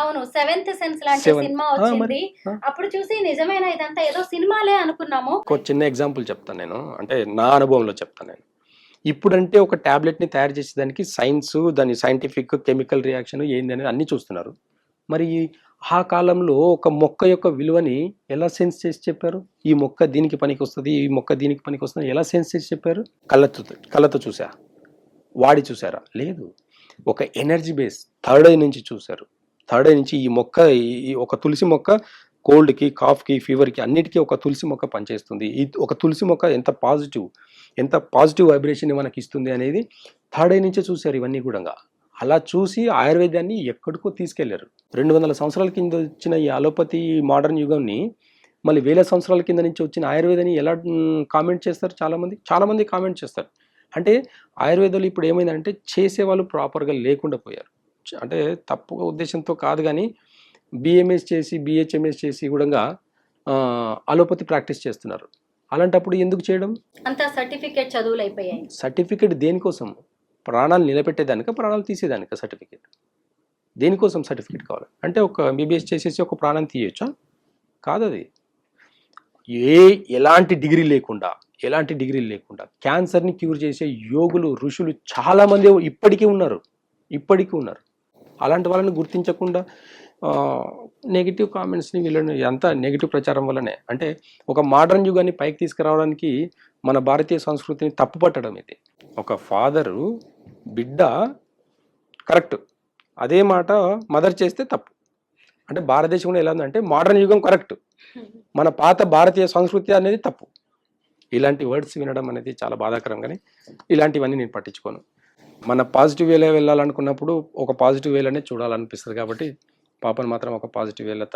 Speaker 2: అవును, సెవెంత్ సెన్స్ లాంటి సినిమా వచ్చింది, అప్పుడు చూసి నిజమైన ఇదంతా ఏదో సినిమాలే అనుకున్నాము.
Speaker 4: ఒక చిన్న ఎగ్జాంపుల్ చెప్తాను నేను, అంటే నా అనుభవంలో చెప్తాను నేను. ఇప్పుడంటే ఒక ట్యాబ్లెట్ని తయారు చేసేదానికి సైన్స్, దాని సైంటిఫిక్ కెమికల్ రియాక్షన్ ఏంది అనేది అన్నీ చూస్తున్నారు. మరి ఆ కాలంలో ఒక మొక్క యొక్క విలువని ఎలా సెన్స్ చేసి చెప్పారు? ఈ మొక్క దీనికి పనికి వస్తుంది, ఈ మొక్క దీనికి పనికి వస్తుంది, ఎలా సెన్స్ చేసి చెప్పారు? కళ్ళతో చూసా, వాడి చూసారా? లేదు. ఒక ఎనర్జీ బేస్ థర్డ్ ఐ నుంచి చూశారు. థర్డ్ ఐ నుంచి ఈ మొక్క, ఈ ఒక తులసి మొక్క కోల్డ్కి, కాఫ్కి, ఫీవర్కి అన్నిటికీ ఒక తులసి మొక్క పనిచేస్తుంది. ఈ ఒక తులసి మొక్క ఎంత పాజిటివ్ వైబ్రేషన్ మనకి ఇస్తుంది అనేది థర్డ్ ఐ నుంచే చూశారు ఇవన్నీ కూడా. అలా చూసి ఆయుర్వేదాన్ని ఎక్కడికో తీసుకెళ్లారు. 200 సంవత్సరాల కింద వచ్చిన ఈ అలోపతి మోడర్న్ యుగంని మళ్ళీ 1000 సంవత్సరాల కింద నుంచి వచ్చిన ఆయుర్వేదాన్ని ఎలా కామెంట్ చేస్తారు? చాలామంది కామెంట్ చేస్తారు. అంటే ఆయుర్వేదాలు ఇప్పుడు ఏమైందంటే చేసేవాళ్ళు ప్రాపర్గా లేకుండా పోయారు. అంటే తప్పుగా ఉద్దేశంతో కాదు, కానీ బిఎంఎస్ చేసి బిహెచ్ఎంఎస్ చేసి కూడా అలోపతి ప్రాక్టీస్ చేస్తున్నారు. అలాంటప్పుడు ఎందుకు చేయడం?
Speaker 2: అంత సర్టిఫికేట్ చదువులు అయిపోయాయి.
Speaker 4: సర్టిఫికేట్ దేనికోసం? ప్రాణాలు నిలబెట్టేదానిక, ప్రాణాలు తీసేదానిక సర్టిఫికేట్? దేనికోసం సర్టిఫికేట్ కావాలి? అంటే ఒక ఎంబీబీఎస్ చేసేసి ఒక ప్రాణం తీయొచ్చా? కాదు. అది ఎలాంటి డిగ్రీ లేకుండా క్యాన్సర్ని క్యూర్ చేసే యోగులు, ఋషులు చాలామంది ఇప్పటికీ ఉన్నారు. అలాంటి వాళ్ళని గుర్తించకుండా నెగిటివ్ కామెంట్స్ని వీళ్ళని ఎంత నెగిటివ్ ప్రచారం వల్లనే, అంటే ఒక మోడర్న్ యుగాన్ని పైకి తీసుకురావడానికి మన భారతీయ సంస్కృతిని తప్పు పట్టడం. ఇది ఒక ఫాదరు బిడ్డ కరెక్ట్, అదే మాట మదర్ చేస్తే తప్పు. అంటే భారతదేశంలో ఎలా ఉందంటే మోడర్న్ యుగం కరెక్ట్, మన పాత భారతీయ సంస్కృతి అనేది తప్పు. ఇలాంటి వర్డ్స్ వినడం అనేది చాలా బాధాకరం. కానీ ఇలాంటివన్నీ నేను పట్టించుకోను. మన పాజిటివ్ వేలో వెళ్ళాలనుకున్నప్పుడు ఒక పాజిటివ్ వేలోనే చూడాలనిపిస్తుంది. కాబట్టి పాపను మాత్రం ఒక పాజిటివ్ వేలో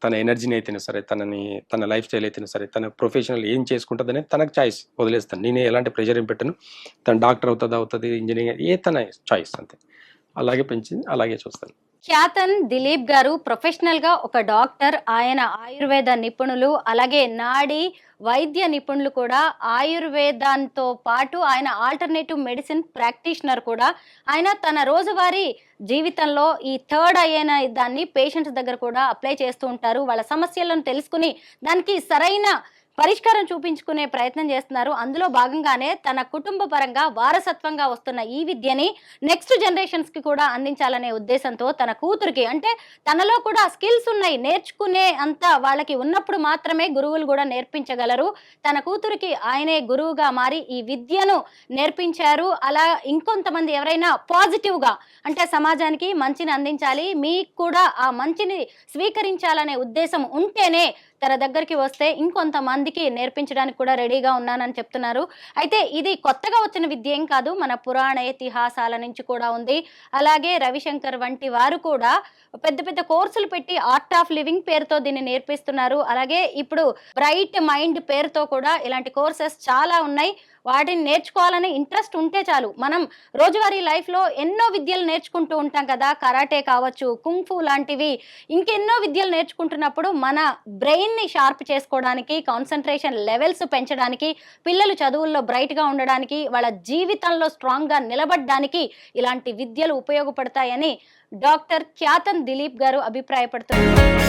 Speaker 4: తన ఎనర్జీని అయితేనే సరే, తన లైఫ్ స్టైల్ అయితేనే సరే, తన ప్రొఫెషనల్ ఏం చేసుకుంటుందనే తనకు చాయిస్ వదిలేస్తాను. నేనే ఎలాంటి ప్రెషర్ ఏం పెట్టను. తన డాక్టర్ అవుతుంది, ఇంజనీరింగ్, తన చాయిస్ అంతే. అలాగే పెంచింది, అలాగే చూస్తాను.
Speaker 2: ఖ్యాతన్ దిలీప్ గారు ప్రొఫెషనల్ గా ఒక డాక్టర్, ఆయన ఆయుర్వేద నిపుణులు, అలాగే నాడి వైద్య నిపుణులు కూడా. ఆయుర్వేదంతో పాటు ఆయన ఆల్టర్నేటివ్ మెడిసిన్ ప్రాక్టీషనర్ కూడా. ఆయన తన రోజువారీ జీవితంలో ఈ థర్డ్ అయిన దాన్ని పేషెంట్స్ దగ్గర కూడా అప్లై చేస్తూ ఉంటారు. వాళ్ళ సమస్యలను తెలుసుకుని దానికి సరైన పరిష్కారం చూపించుకునే ప్రయత్నం చేస్తున్నారు. అందులో భాగంగానే తన కుటుంబ పరంగా వారసత్వంగా వస్తున్న ఈ విద్యని నెక్స్ట్ జనరేషన్స్ కి కూడా అందించాలనే ఉద్దేశంతో తన కూతురికి, అంటే తనలో కూడా స్కిల్స్ ఉన్నాయి, నేర్చుకునే అంత వాళ్ళకి ఉన్నప్పుడు మాత్రమే గురువులు కూడా నేర్పించగలరు. తన కూతురికి ఆయనే గురువుగా మారి ఈ విద్యను నేర్పించారు. అలా ఇంకొంతమంది ఎవరైనా పాజిటివ్ గా, అంటే సమాజానికి మంచిని అందించాలి, మీకు కూడా ఆ మంచిని స్వీకరించాలనే ఉద్దేశం ఉంటేనే తన దగ్గరికి వస్తే ఇంకొంతమందికి నేర్పించడానికి కూడా రెడీగా ఉన్నానని చెప్తున్నారు. అయితే ఇది కొత్తగా వచ్చిన విద్య ఏం కాదు, మన పురాణ ఇతిహాసాల నుంచి కూడా ఉంది. అలాగే రవిశంకర్ వంటి వారు కూడా పెద్ద పెద్ద కోర్సులు పెట్టి ఆర్ట్ ఆఫ్ లివింగ్ పేరుతో దీన్ని నేర్పిస్తున్నారు. అలాగే ఇప్పుడు బ్రైట్ మైండ్ పేరుతో కూడా ఇలాంటి కోర్సెస్ చాలా ఉన్నాయి. వాటిని నేర్చుకోవాలని ఇంట్రెస్ట్ ఉంటే చాలు. మనం రోజువారీ లైఫ్లో ఎన్నో విద్యలు నేర్చుకుంటూ ఉంటాం కదా, కరాటే కావచ్చు, కుంఫు లాంటివి, ఇంకెన్నో విద్యలు నేర్చుకుంటున్నప్పుడు మన బ్రెయిన్ని షార్ప్ చేసుకోవడానికి, కాన్సన్ట్రేషన్ లెవెల్స్ పెంచడానికి, పిల్లలు చదువుల్లో బ్రైట్గా ఉండడానికి, వాళ్ళ జీవితంలో స్ట్రాంగ్గా నిలబడడానికి ఇలాంటి విద్యలు ఉపయోగపడతాయని డాక్టర్ ఖ్యాతన్ దిలీప్ గారు అభిప్రాయపడుతున్నారు.